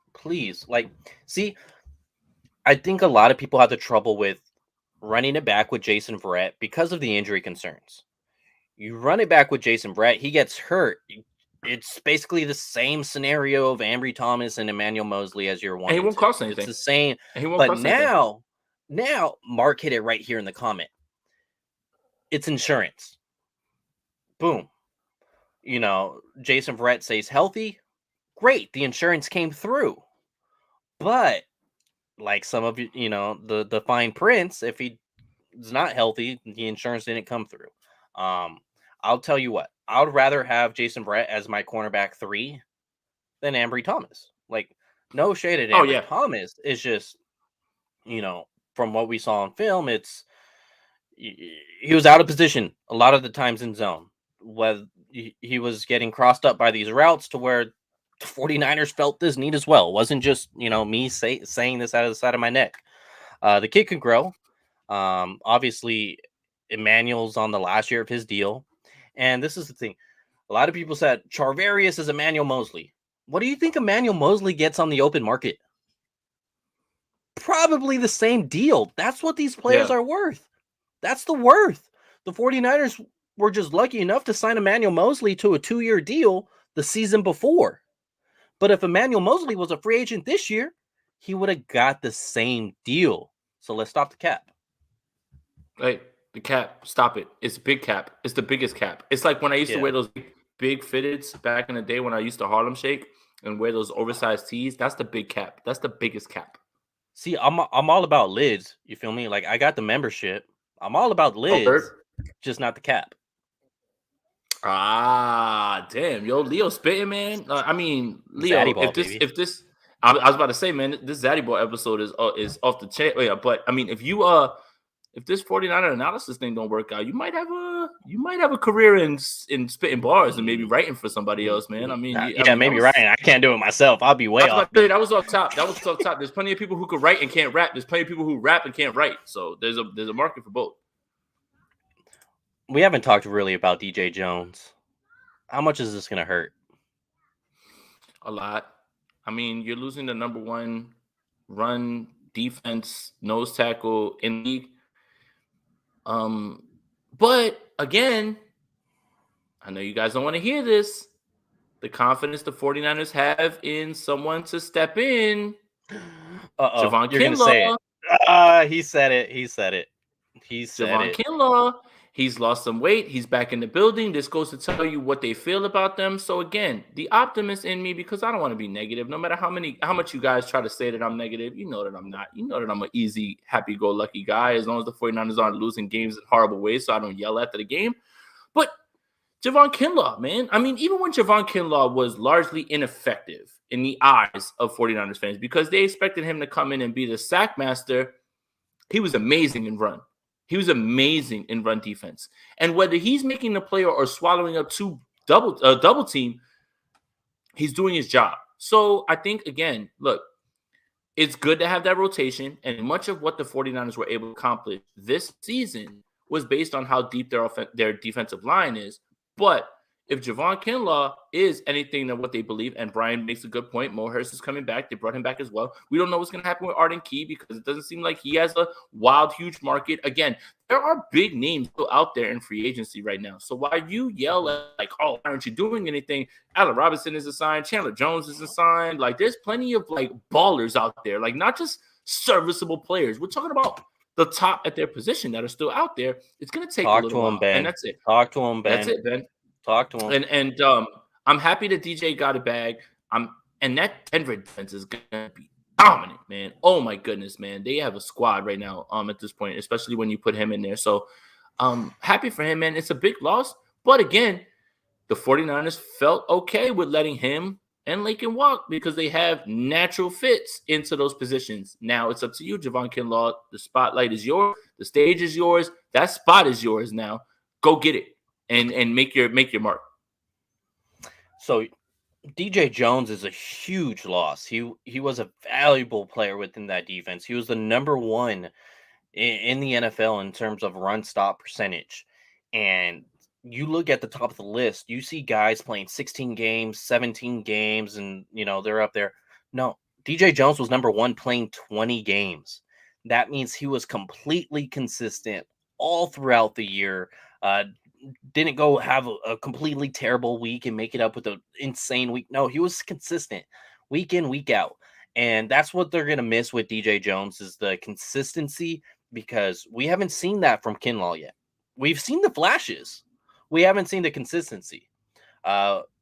Like, see, I think a lot of people have the trouble with running it back with Jason Verrett because of the injury concerns. You run it back with Jason Verrett, he gets hurt. It's basically the same scenario of Ambry Thomas and Emanuel Mosley as your one. And he won't cost anything. It's the same. But now, Mark hit it right here in the comment. It's insurance. Boom. Jason Verrett stays healthy. Great. The insurance came through. But like some of the fine prints, if he's not healthy, the insurance didn't come through. I'll tell you what, I would rather have Jason Verrett as my cornerback 3 than Ambry Thomas. Like, no shade at Ambry Thomas. It's just, from what we saw on film, he was out of position a lot of the times in zone. Whether he was getting crossed up by these routes to where the 49ers felt this need as well. It wasn't just, me saying this out of the side of my neck. The kid can grow. Obviously, Emmanuel's on the last year of his deal. And this is the thing. A lot of people said Charvarius is Emanuel Mosley. What do you think Emanuel Mosley gets on the open market? Probably the same deal. That's what these players are worth. That's the worth. The 49ers were just lucky enough to sign Emanuel Mosley to a 2-year deal the season before. But if Emanuel Mosley was a free agent this year, he would have got the same deal. So let's stop the cap. Hey, the cap, stop it. It's a big cap. It's the biggest cap. It's like when I used to wear those big fitteds back in the day when I used to Harlem Shake and wear those oversized tees. That's the big cap. That's the biggest cap. See, I'm all about lids. You feel me? Like, I got the membership. I'm all about lids, just not the cap. Ah, damn. Yo, Leo spitting, man. I mean, Leo, if this I was about to say, man, this Zaddy Ball episode is off the chain. Yeah, but I mean, if this 49er analysis thing don't work out, you might have a career in spitting bars and maybe writing for somebody else, man. I mean, maybe writing. I can't do it myself. I'll be way off. That was off top. There's plenty of people who could write and can't rap. There's plenty of people who rap and can't write. So there's a market for both. We haven't talked really about DJ Jones. How much is this going to hurt? A lot. I mean, you're losing the number 1 run defense nose tackle in the league. But again, I know you guys don't want to hear this. The confidence the 49ers have in someone to step in. Javon Kinlaw. He said it. Javon Kinlaw. He's lost some weight. He's back in the building. This goes to tell you what they feel about them. So again, the optimist in me, because I don't want to be negative. No matter how much you guys try to say that I'm negative, you know that I'm not. You know that I'm an easy, happy-go-lucky guy as long as the 49ers aren't losing games in horrible ways so I don't yell after the game. But Javon Kinlaw, man. I mean, even when Javon Kinlaw was largely ineffective in the eyes of 49ers fans because they expected him to come in and be the sack master, he was amazing in run. He was amazing in run defense. And whether he's making the play or swallowing up two double team, he's doing his job. So I think, again, look, it's good to have that rotation. And much of what the 49ers were able to accomplish this season was based on how deep their defensive line is. But if Javon Kinlaw is anything than what they believe, and Brian makes a good point, Mo Hurst is coming back. They brought him back as well. We don't know what's going to happen with Arden Key because it doesn't seem like he has a wild, huge market. Again, there are big names still out there in free agency right now. So while you yell at, like, oh, aren't you doing anything? Allen Robinson is assigned. Chandler Jones is assigned. Like, there's plenty of, like, ballers out there. Like, not just serviceable players. We're talking about the top at their position that are still out there. It's going to take a little while. Ben. And that's it. Talk to him, Ben. That's it, Ben. Talk to him. And I'm happy that DJ got a bag. And that Denver defense is gonna be dominant, man. Oh my goodness, man. They have a squad right now at this point, especially when you put him in there. So happy for him, man. It's a big loss. But again, the 49ers felt okay with letting him and Laken walk because they have natural fits into those positions. Now it's up to you, Javon Kinlaw. The spotlight is yours. The stage is yours. That spot is yours now. Go get it. And make your mark. So DJ Jones is a huge loss. He was a valuable player within that defense. He was the number one in the NFL in terms of run stop percentage. And you look at the top of the list, you see guys playing 16 games, 17 games, and they're up there. No, DJ Jones was number one playing 20 games. That means he was completely consistent all throughout the year. Didn't go have a completely terrible week and make it up with an insane week. No, he was consistent week in, week out. And that's what they're going to miss with DJ Jones is the consistency because we haven't seen that from Kinlaw yet. We've seen the flashes. We haven't seen the consistency.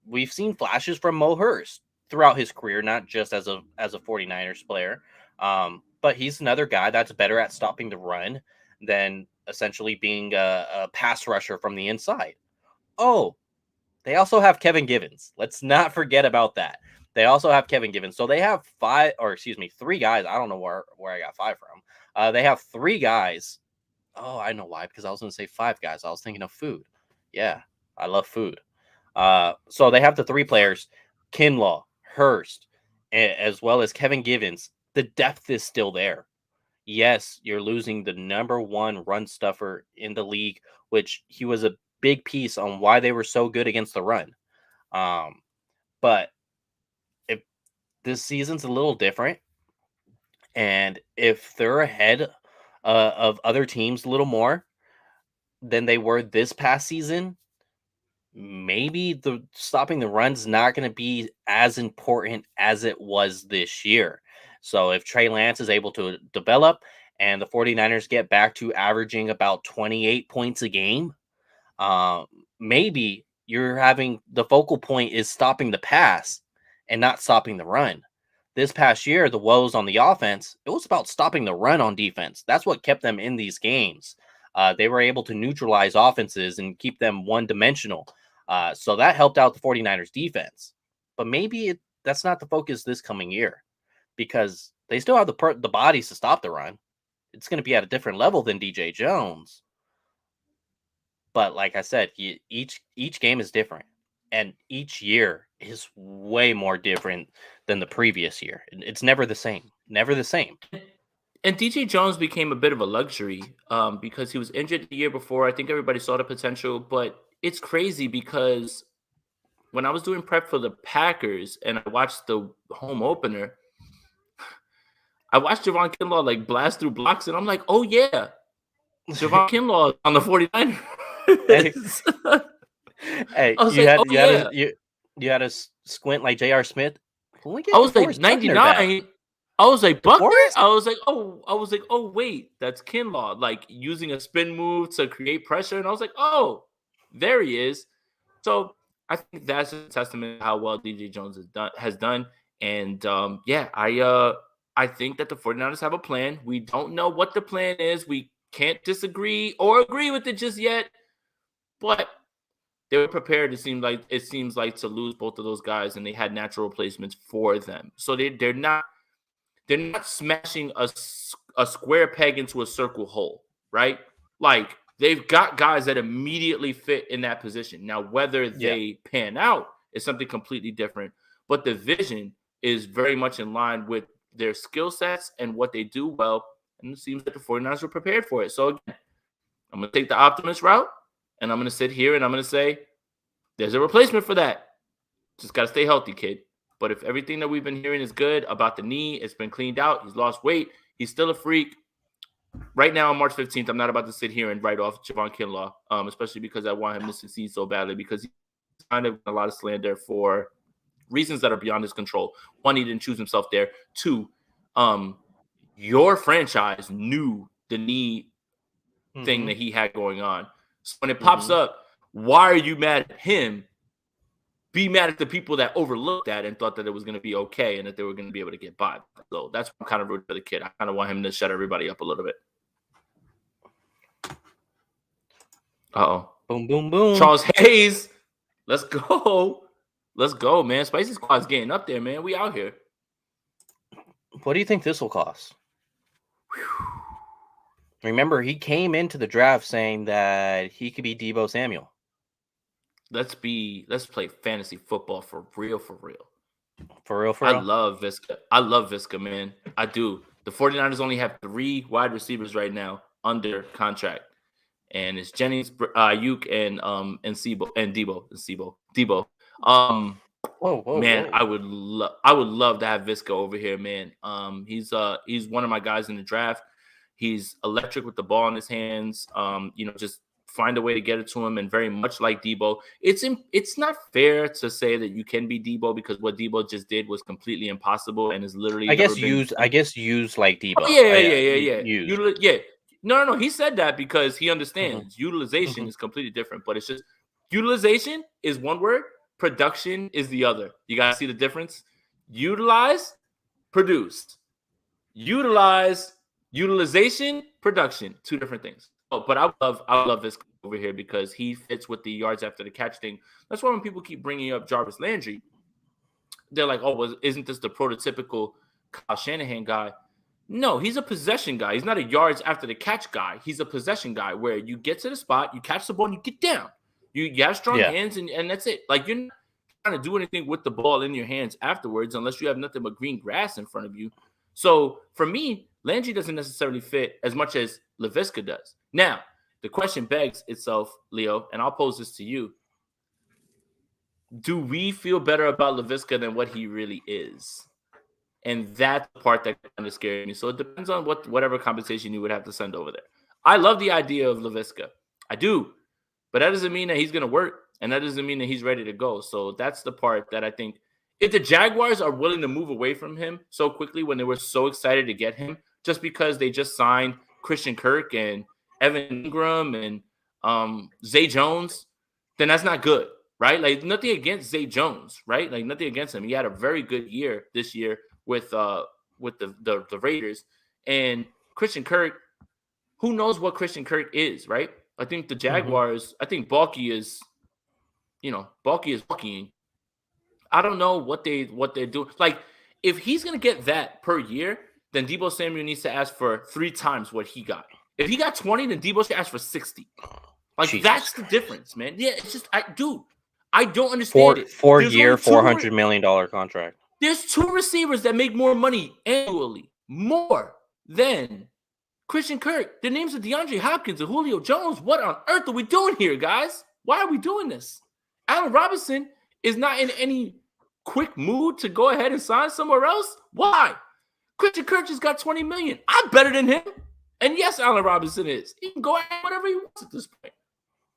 We've seen flashes from Mo Hurst throughout his career, not just as a 49ers player. But he's another guy that's better at stopping the run than essentially being a pass rusher from the inside. Oh, they also have Kevin Gibbons. Let's not forget about that. They also have Kevin Gibbons. So they have three guys. I don't know where I got five from. They have three guys. Oh, I know why, because I was going to say five guys. I was thinking of food. Yeah, I love food. So they have the three players, Kinlaw, Hurst, as well as Kevin Gibbons. The depth is still there. Yes, you're losing the number one run stuffer in the league, which he was a big piece on why they were so good against the run. But if this season's a little different, and if they're ahead of other teams a little more than they were this past season, maybe the stopping the run's not going to be as important as it was this year. So if Trey Lance is able to develop and the 49ers get back to averaging about 28 points a game, maybe you're having the focal point is stopping the pass and not stopping the run. This past year, the woes on the offense, it was about stopping the run on defense. That's what kept them in these games. They were able to neutralize offenses and keep them one-dimensional. So that helped out the 49ers defense. But maybe that's not the focus this coming year, because they still have the bodies to stop the run. It's going to be at a different level than DJ Jones. But like I said, each game is different. And each year is way more different than the previous year. It's never the same. Never the same. And DJ Jones became a bit of a luxury because he was injured the year before. I think everybody saw the potential. But it's crazy because when I was doing prep for the Packers and I watched the home opener, I watched Javon Kinlaw like blast through blocks, and I'm like, oh yeah, Javon Kinlaw on the 49ers. Hey, you had to squint like J.R. Smith. I was like 99. I was like, Buckner? I was like, oh, wait, that's Kinlaw, like using a spin move to create pressure. And I was like, oh, there he is. So I think that's a testament to how well DJ Jones has done. And I think that the 49ers have a plan. We don't know what the plan is. We can't disagree or agree with it just yet. But they were prepared. It seems like to lose both of those guys, and they had natural replacements for them. So they're not smashing a square peg into a circle hole, right? Like, they've got guys that immediately fit in that position. Now, whether they pan out is something completely different, but the vision is very much in line with their skill sets and what they do well, and it seems that the 49ers were prepared for it. So, again, I'm going to take the optimist route, and I'm going to sit here and I'm going to say there's a replacement for that. Just got to stay healthy, kid. But if everything that we've been hearing is good about the knee, it's been cleaned out, he's lost weight, he's still a freak. Right now on March 15th, I'm not about to sit here and write off Javon Kinlaw, especially because I want him to succeed so badly, because he's kind of a lot of slander for reasons that are beyond his control. One, he didn't choose himself there. Two, your franchise knew the knee thing that he had going on. So when it pops up, why are you mad at him? Be mad at the people that overlooked that and thought that it was going to be okay and that they were going to be able to get by. So that's what I'm kind of rooting for the kid. I kind of want him to shut everybody up a little bit. Uh-oh. Boom, boom, boom. Charles Hayes. Let's go. Let's go, man. Spicy Squad's getting up there, man. We out here. What do you think this will cost? Remember, he came into the draft saying that he could be Deebo Samuel. Let's play fantasy football for real. For real. I love Visca, man. I do. The 49ers only have 3 wide receivers right now under contract. And it's Jennings, Ayuk, and Debo. Man, I would love to have Visca over here, man. He's one of my guys in the draft. He's electric with the ball in his hands. Just find a way to get it to him, and very much like Debo. It's not fair to say that you can be Debo, because what Debo just did was completely impossible and is literally used like Debo. Oh, yeah. No. He said that because he understands utilization is completely different, but it's just utilization is one word, production is the other. You gotta see the difference. Utilize, produce. Utilize, utilization, production, 2 different things. Oh, but I love this over here because he fits with the yards after the catch thing. That's why when people keep bringing up Jarvis Landry, they're like, "Oh, isn't this the prototypical Kyle Shanahan guy?" No, he's a possession guy. He's not a yards after the catch guy. He's a possession guy where you get to the spot, you catch the ball, and you get down. You have strong hands, and that's it. Like, you're not trying to do anything with the ball in your hands afterwards unless you have nothing but green grass in front of you. So for me, Landry doesn't necessarily fit as much as Laviska does. Now, the question begs itself, Leo, and I'll pose this to you. Do we feel better about Laviska than what he really is? And that's the part that kind of scares me. So it depends on whatever compensation you would have to send over there. I love the idea of Laviska. I do. But that doesn't mean that he's going to work. And that doesn't mean that he's ready to go. So that's the part that I think, if the Jaguars are willing to move away from him so quickly when they were so excited to get him, just because they just signed Christian Kirk and Evan Ingram and Zay Jones, then that's not good, right? Like, nothing against Zay Jones, right? Like, nothing against him. He had a very good year this year with the Raiders. And Christian Kirk, who knows what Christian Kirk is, right? I think the Jaguars, I think Balky is Balkying. I don't know what they're doing. Like, if he's going to get that per year, then Deebo Samuel needs to ask for 3 times what he got. If he got 20, then Deebo should ask for 60. Like, Jesus. That's the difference, man. Yeah, it's just, I don't understand it. 4-year, $400 million contract. There's 2 receivers that make more money annually, more than Christian Kirk. Their names are DeAndre Hopkins and Julio Jones. What on earth are we doing here, guys? Why are we doing this? Allen Robinson is not in any quick mood to go ahead and sign somewhere else. Why? Christian Kirk just got $20 million. I'm better than him. And yes, Allen Robinson is. He can go ahead whatever he wants at this point.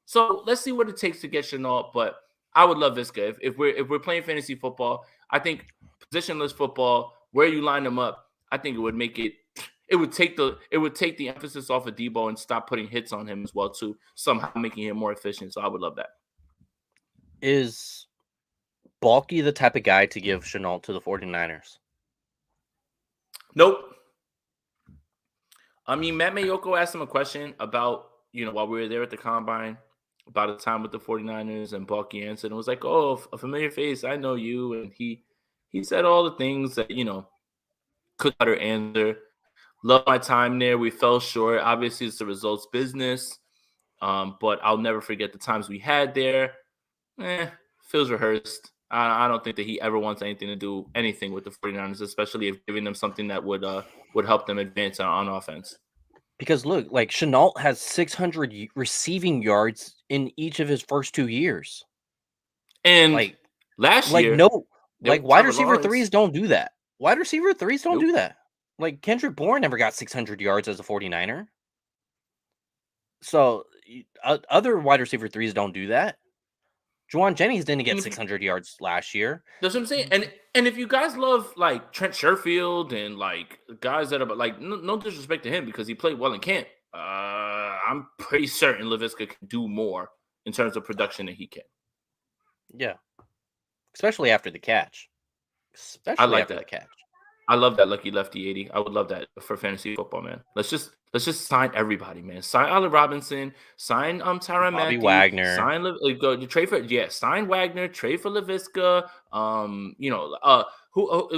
So let's see what it takes to get Shenault. But I would love Visca. If we're playing fantasy football, I think positionless football, where you line them up, I think it would make it. It would take the emphasis off of Debo and stop putting hits on him as well too, somehow making him more efficient. So I would love that. Is Bulky the type of guy to give Shenault to the 49ers? Nope. I mean, Matt Mayoko asked him a question about, while we were there at the Combine, about a time with the 49ers, and Bulky answered and was like, oh, a familiar face, I know you. And he said all the things that, could better answer. Love my time there. We fell short. Obviously, it's the results business. But I'll never forget the times we had there. Feels rehearsed. I don't think that he ever wants anything to do anything with the 49ers, especially if giving them something that would help them advance on offense. Because look, like Shenault has 600 receiving yards in each of his first 2 years. And last year, wide receiver threes don't do that. Wide receiver threes don't do that. Like Kendrick Bourne never got 600 yards as a 49er. So other wide receiver threes don't do that. Juwan Jennings didn't get 600 yards last year. That's what I'm saying. And if you guys love like Trent Sherfield and like guys that are like no disrespect to him because he played well in camp, I'm pretty certain Laviska can do more in terms of production than he can. Yeah, especially after the catch. I like that catch. I love that lucky lefty 80. I would love that for fantasy football, man. Let's just sign everybody, man. Sign Allen Robinson. Sign Tyrann Mathieu. Wagner. Sign Wagner. Trade for Laviska.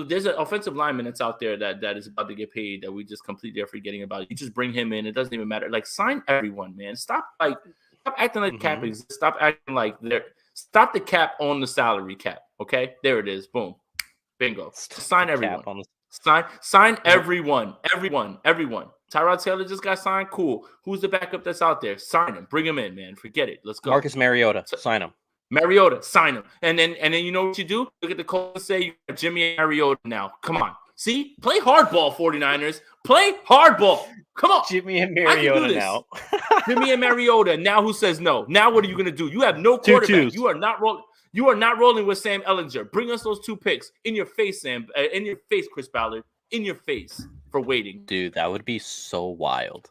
There's an offensive lineman that's out there that is about to get paid that we just completely are forgetting about. You just bring him in. It doesn't even matter. Like sign everyone, man. Stop acting like cap exists. Stop acting like stop the cap on the salary cap. Okay, there it is. Boom, bingo. Sign everyone. Sign everyone. Tyrod Taylor just got signed. Cool. Who's the backup that's out there? Sign him. Bring him in, man. Forget it. Let's go. Marcus Mariota. Sign him. Mariota. Sign him. And then you know what you do? Look at the Colts and say you got Jimmy and Mariota now. Come on. See? Play hardball, 49ers. Play hardball. Come on. Jimmy and Mariota now. Jimmy and Mariota. Now who says no? Now what are you going to do? You have no quarterback. You are not rolling. You are not rolling with Sam Ehlinger. Bring us those 2 picks. In your face, Sam. In your face, Chris Ballard. In your face for waiting. Dude, that would be so wild.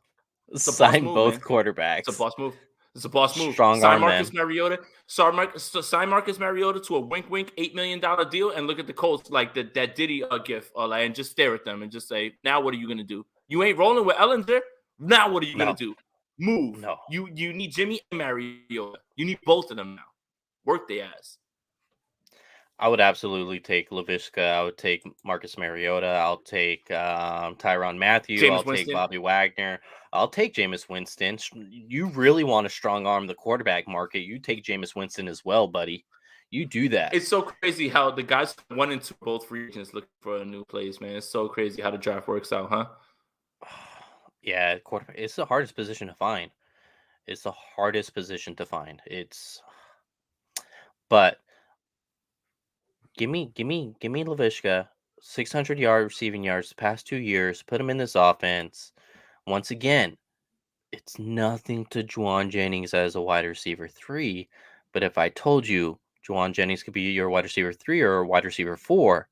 Sign both quarterbacks. It's a boss move. Strong sign arm, Marcus man. Mariota. Sign Marcus Mariota to a wink, $8 million deal, and look at the Colts like that Diddy gif, and just stare at them and just say, now what are you going to do? You ain't rolling with Ehlinger? Now what are you going to do? Move. No. You need Jimmy and Mariota. You need both of them now. Work their ass. I would absolutely take Laviska. I would take Marcus Mariota. I'll take Tyrann Mathieu. I'll take Bobby Wagner. I'll take Jameis Winston. You really want to strong arm the quarterback market. You take Jameis Winston as well, buddy. You do that. It's so crazy how the guys 1 and 2 both free agents looking for a new place, man. It's so crazy how the draft works out, huh? Yeah, quarterback. It's the hardest position to find. But give me Laviska, 600 receiving yards the past 2 years. Put him in this offense. Once again, it's nothing to Juwan Jennings as a wide receiver 3. But if I told you Juwan Jennings could be your wide receiver 3 or a wide receiver 4,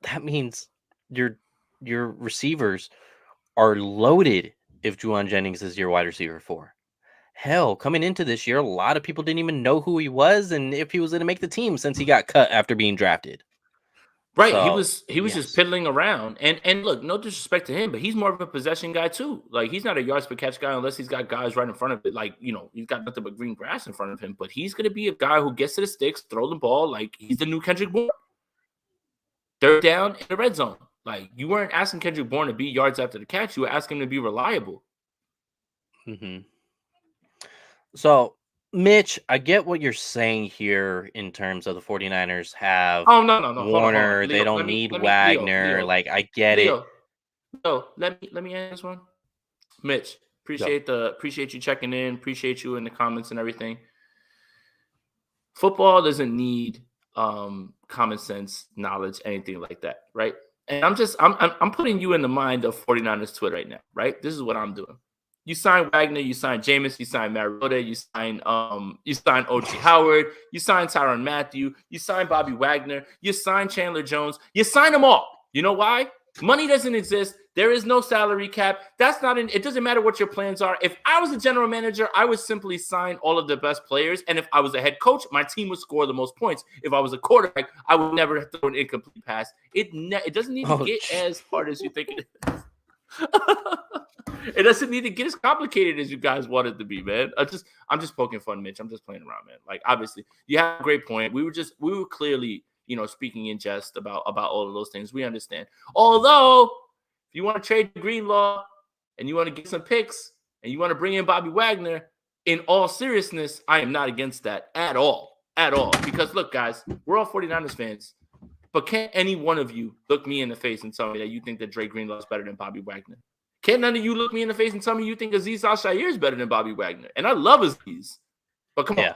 that means your receivers are loaded if Juwan Jennings is your wide receiver 4. Hell, coming into this year, a lot of people didn't even know who he was and if he was going to make the team since he got cut after being drafted. Right, so, he was just piddling around. And look, no disrespect to him, but he's more of a possession guy too. Like he's not a yards per catch guy unless he's got guys right in front of it. Like, he's got nothing but green grass in front of him. But he's gonna be a guy who gets to the sticks, throw the ball. Like he's the new Kendrick Bourne. 3rd down in the red zone. Like you weren't asking Kendrick Bourne to be yards after the catch. You were asking him to be reliable. Mm-hmm. So, Mitch, I get what you're saying here in terms of the 49ers have no. Warner. Leo, they don't need Wagner. Leo, like, I get it. No, let me answer one. Mitch, appreciate you checking in. Appreciate you in the comments and everything. Football doesn't need common sense, knowledge, anything like that, right? And I'm putting you in the mind of 49ers Twitter right now, right? This is what I'm doing. You sign Wagner, you sign Jameis, you sign Mariota, you sign O.J. Howard, you sign Tyrann Mathieu, you sign Bobby Wagner, you sign Chandler Jones, you sign them all. You know why? Money doesn't exist. There is no salary cap. It doesn't matter what your plans are. If I was a general manager, I would simply sign all of the best players. And if I was a head coach, my team would score the most points. If I was a quarterback, I would never throw an incomplete pass. It doesn't need to get as hard as you think it is. It doesn't need to get as complicated as you guys want it to be, man. I'm just poking fun, Mitch. I'm just playing around, man. Like, obviously, you have a great point. We were clearly, speaking in jest about all of those things. We understand. Although, if you want to trade Greenlaw and you want to get some picks and you want to bring in Bobby Wagner, in all seriousness, I am not against that at all. At all. Because, look, guys, we're all 49ers fans. But can't any one of you look me in the face and tell me that you think that Dre Greenlaw is better than Bobby Wagner? Can't none of you look me in the face and tell me you think Azeez Al-Shaair is better than Bobby Wagner? And I love Azeez. But come on.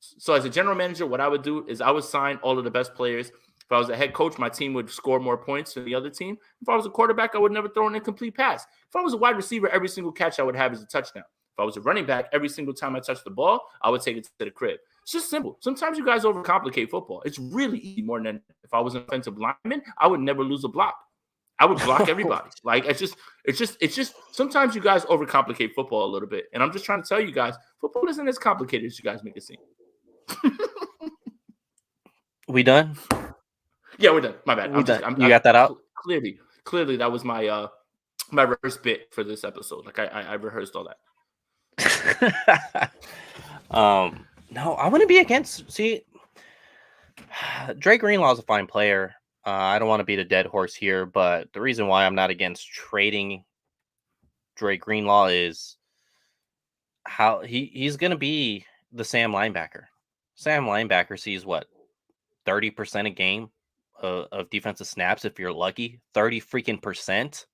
So as a general manager, what I would do is I would sign all of the best players. If I was a head coach, my team would score more points than the other team. If I was a quarterback, I would never throw an incomplete pass. If I was a wide receiver, every single catch I would have is a touchdown. If I was a running back, every single time I touched the ball, I would take it to the crib. It's just simple. Sometimes you guys overcomplicate football. It's really easy more than if I was an offensive lineman, I would never lose a block. I would block everybody. Like, it's just sometimes you guys overcomplicate football a little bit. And I'm just trying to tell you guys, football isn't as complicated as you guys make it seem. We done? Yeah, we're done. My bad. You got that out? Clearly that was my my rehearsed bit for this episode. Like I rehearsed all that. No, I wouldn't be against. See, Dre Greenlaw is a fine player. I don't want to beat a dead horse here, but the reason why I'm not against trading Dre Greenlaw is how he's going to be the Sam linebacker. Sam linebacker sees 30% a game of defensive snaps if you're lucky. 30 freaking percent.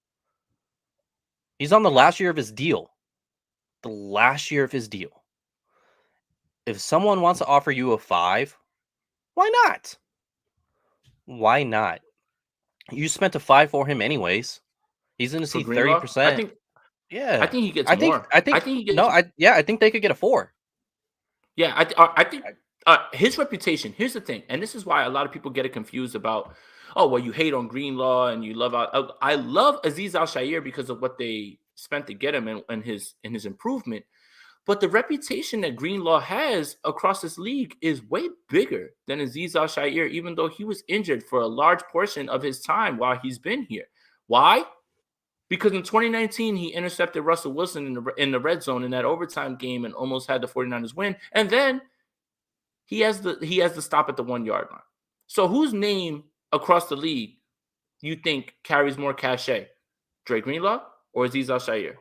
He's on the last year of his deal. The last year of his deal. If someone wants to offer you a 5, why not? Why not? You spent a 5 for him anyways. He's going to see 30%. I think he gets more. I think they could get a 4. Yeah, I think his reputation. Here's the thing, and this is why a lot of people get it confused about. Oh, well, you hate on Greenlaw and you love. I love Azeez Al-Shaair because of what they spent to get him and his improvement. But the reputation that Greenlaw has across this league is way bigger than Azeez Al-Shaair, even though he was injured for a large portion of his time while he's been here. Why? Because in 2019, he intercepted Russell Wilson in the red zone in that overtime game and almost had the 49ers win. And then he has the stop at the 1-yard line. So whose name across the league you think carries more cachet? Dre Greenlaw or Azeez Al-Shaair?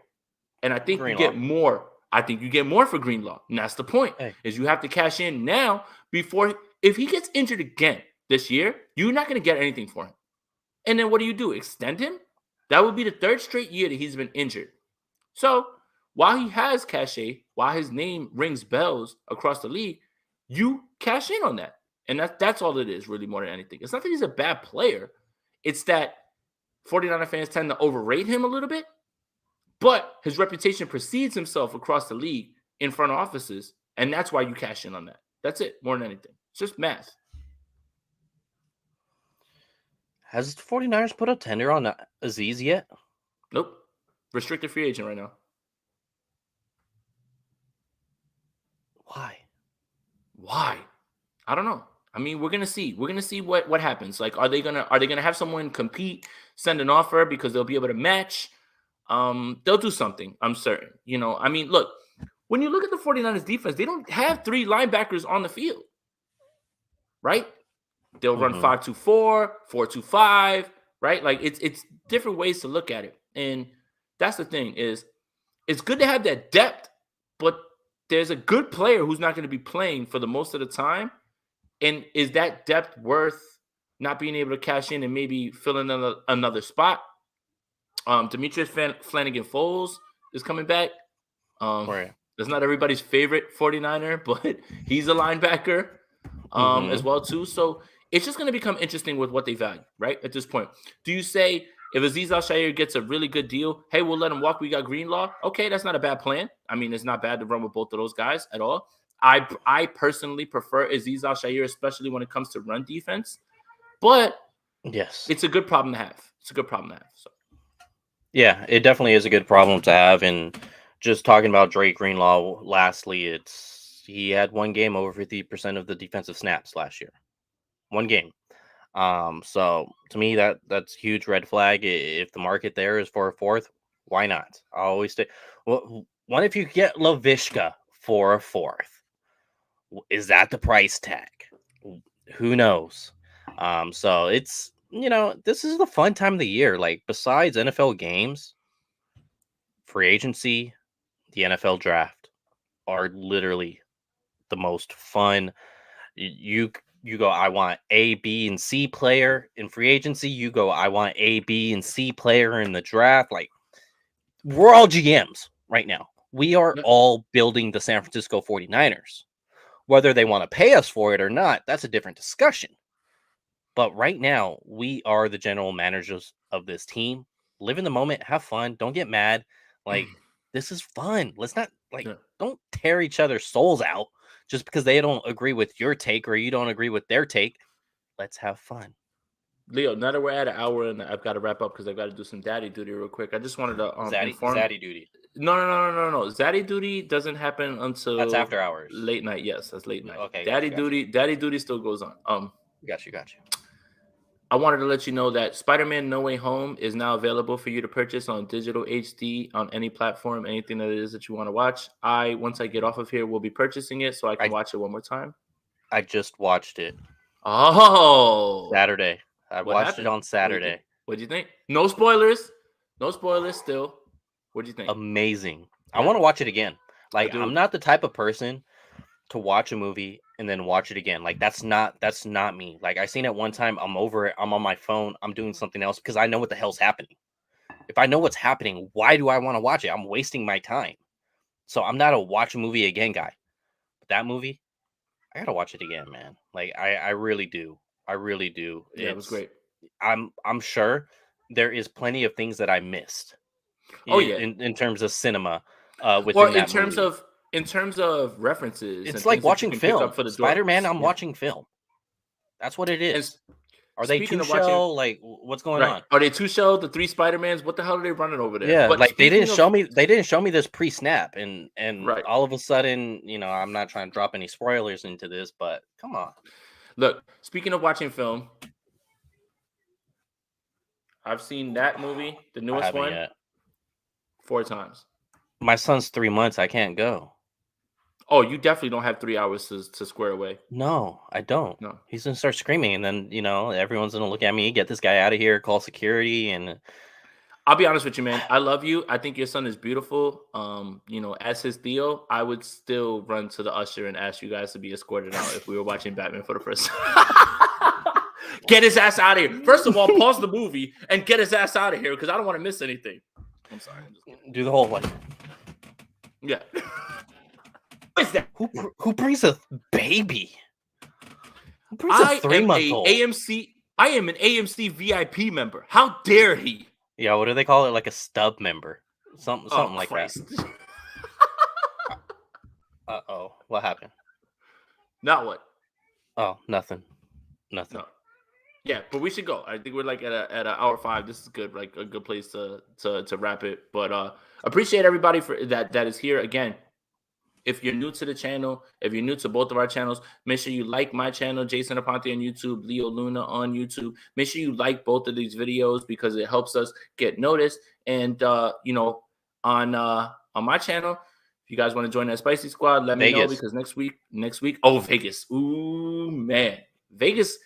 And I think Greenlaw. You get more. I think you get more for Greenlaw. And that's the point, is you have to cash in now before – if he gets injured again this year, you're not going to get anything for him. And then what do? Extend him? That would be the 3rd straight year that he's been injured. So while he has cachet, while his name rings bells across the league, you cash in on that. And that's all it is, really, more than anything. It's not that he's a bad player. It's that 49er fans tend to overrate him a little bit. But his reputation precedes himself across the league in front offices, and that's why you cash in on that. That's it, more than anything. It's just math. Has the 49ers put a tender on Azeez yet? Nope. Restricted free agent right now. Why? I don't know. I mean, we're gonna see. We're gonna see what happens. Like, are they gonna have someone compete, send an offer because they'll be able to match? They'll do something, I'm certain. I mean, look, when you look at the 49ers defense, they don't have 3 linebackers on the field, right? They'll run 5-2-4, 4-2-5, right? Like, it's different ways to look at it. And that's the thing is, it's good to have that depth, but there's a good player who's not going to be playing for the most of the time. And is that depth worth not being able to cash in and maybe fill in another spot? Demetrius Flanagan Foles is coming back. That's not everybody's favorite 49er, but he's a linebacker as well too. So it's just going to become interesting with what they value, right? At this point, do you say if Azeez Al-Shaair gets a really good deal, hey, we'll let him walk. We got Greenlaw. Okay, that's not a bad plan. I mean, it's not bad to run with both of those guys at all. I personally prefer Azeez Al-Shaair, especially when it comes to run defense. But yes, it's a good problem to have. it's a good problem to have. So. Yeah, it definitely is a good problem to have. And just talking about Drake Greenlaw, lastly, he had one game over 50% of the defensive snaps last year. One game. So to me, that's a huge red flag. If the market there is for a fourth, why not? I always say, well, what if you get LaVishka for a fourth? Is that the price tag? Who knows? So it's, this is the fun time of the year. Like, besides NFL games, free agency, the NFL draft are literally the most fun. You go, I want A, B, and C player in free agency. You go, I want A, B, and C player in the draft. Like, we're all GMs right now. We are all building the San Francisco 49ers. Whether they want to pay us for it or not, that's a different discussion. But right now, we are the general managers of this team. Live in the moment, have fun, don't get mad. Like, this is fun. Let's not, don't tear each other's souls out just because they don't agree with your take or you don't agree with their take. Let's have fun. Leo, now that we're at an hour and I've got to wrap up because I've got to do some daddy duty real quick. I just wanted to inform. Zaddy duty. No. Zaddy duty doesn't happen until that's after hours. Late night. Yes, that's late night. Okay. Daddy duty still goes on. Got you. I wanted to let you know that Spider-Man No Way Home is now available for you to purchase on digital HD on any platform, anything that it is that you want to watch. Once I get off of here, will be purchasing it so I can watch it one more time. I just watched it. Oh, Saturday. I watched it on Saturday. What do you think? No spoilers. Still. What do you think? Amazing. Yeah. I want to watch it again. Like, I'm not the type of person to watch a movie and then watch it again. Like, that's not me. Like, I seen it one time, I'm over it, I'm on my phone, I'm doing something else because I know what the hell's happening. If I know what's happening, why do I want to watch it? I'm wasting my time. So I'm not a watch a movie again guy. But that movie, I gotta watch it again, man. Like, I really do. Yeah, it was great. I'm sure there is plenty of things that I missed. In terms of cinema, within that movie. In terms of references, it's like watching film. Spider-Man, I'm watching film. That's what it is. Are they two show? Like, what's going on? Are they two show? The three Spider-Mans? What the hell are they running over there? Yeah, but like they didn't show me this pre-snap, and all of a sudden, I'm not trying to drop any spoilers into this, but come on. Look, speaking of watching film, I've seen that movie, the newest one, yet. 4 times. My son's 3 months. I can't go. Oh, you definitely don't have 3 hours to square away. No, I don't. No. He's going to start screaming, and then, everyone's going to look at me, get this guy out of here, call security, and... I'll be honest with you, man. I love you. I think your son is beautiful. As his Theo, I would still run to the usher and ask you guys to be escorted out if we were watching Batman for the first time. Get his ass out of here. First of all, pause the movie and get his ass out of here because I don't want to miss anything. I'm sorry. Do the whole one. Yeah. What is that? Who brings a baby? Who brings a 3-month-old? I am an AMC VIP member. How dare he? Yeah, what do they call it? Like a stub member. Something like Christ. that. Uh-oh. What happened? Not what? Oh, nothing. No. Yeah, but we should go. I think we're like at an hour 5. This is good, like a good place to wrap it. But appreciate everybody for that is here again. If you're new to the channel, if you're new to both of our channels, make sure you like my channel, Jason Aponte on YouTube, Leo Luna on YouTube. Make sure you like both of these videos because it helps us get noticed. And on my channel, if you guys want to join that Spicy Squad, let me know because next week, Vegas. Ooh, man. Vegas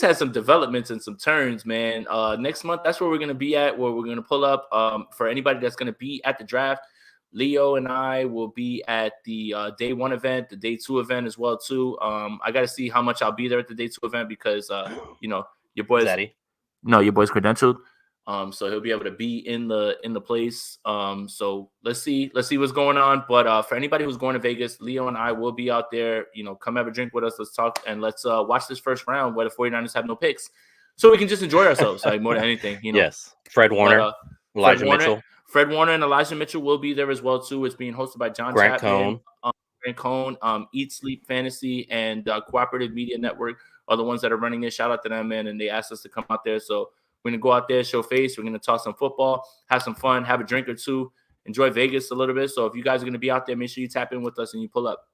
has some developments and some turns, man. Next month, that's where we're going to be at, where we're going to pull up. For anybody that's going to be at the draft, Leo and I will be at the day 1 event, the day 2 event as well, too. I got to see how much I'll be there at the day 2 event because, your boy's Zaddy. No, your boy's credentialed. So he'll be able to be in the place. So let's see what's going on. But for anybody who's going to Vegas, Leo and I will be out there. Come have a drink with us. Let's talk and let's watch this first round where the 49ers have no picks, so we can just enjoy ourselves like more than anything. Yes, Fred Warner, Elijah Mitchell. Fred Warner and Elijah Mitchell will be there as well too. It's being hosted by John Grant Chapman, Grant Cohn, Eat Sleep Fantasy, and Cooperative Media Network are the ones that are running it. Shout out to them, man, and they asked us to come out there. So We're going to go out there, show face. We're going to talk some football, have some fun, have a drink or two, enjoy Vegas a little bit. So if you guys are going to be out there, make sure you tap in with us and you pull up.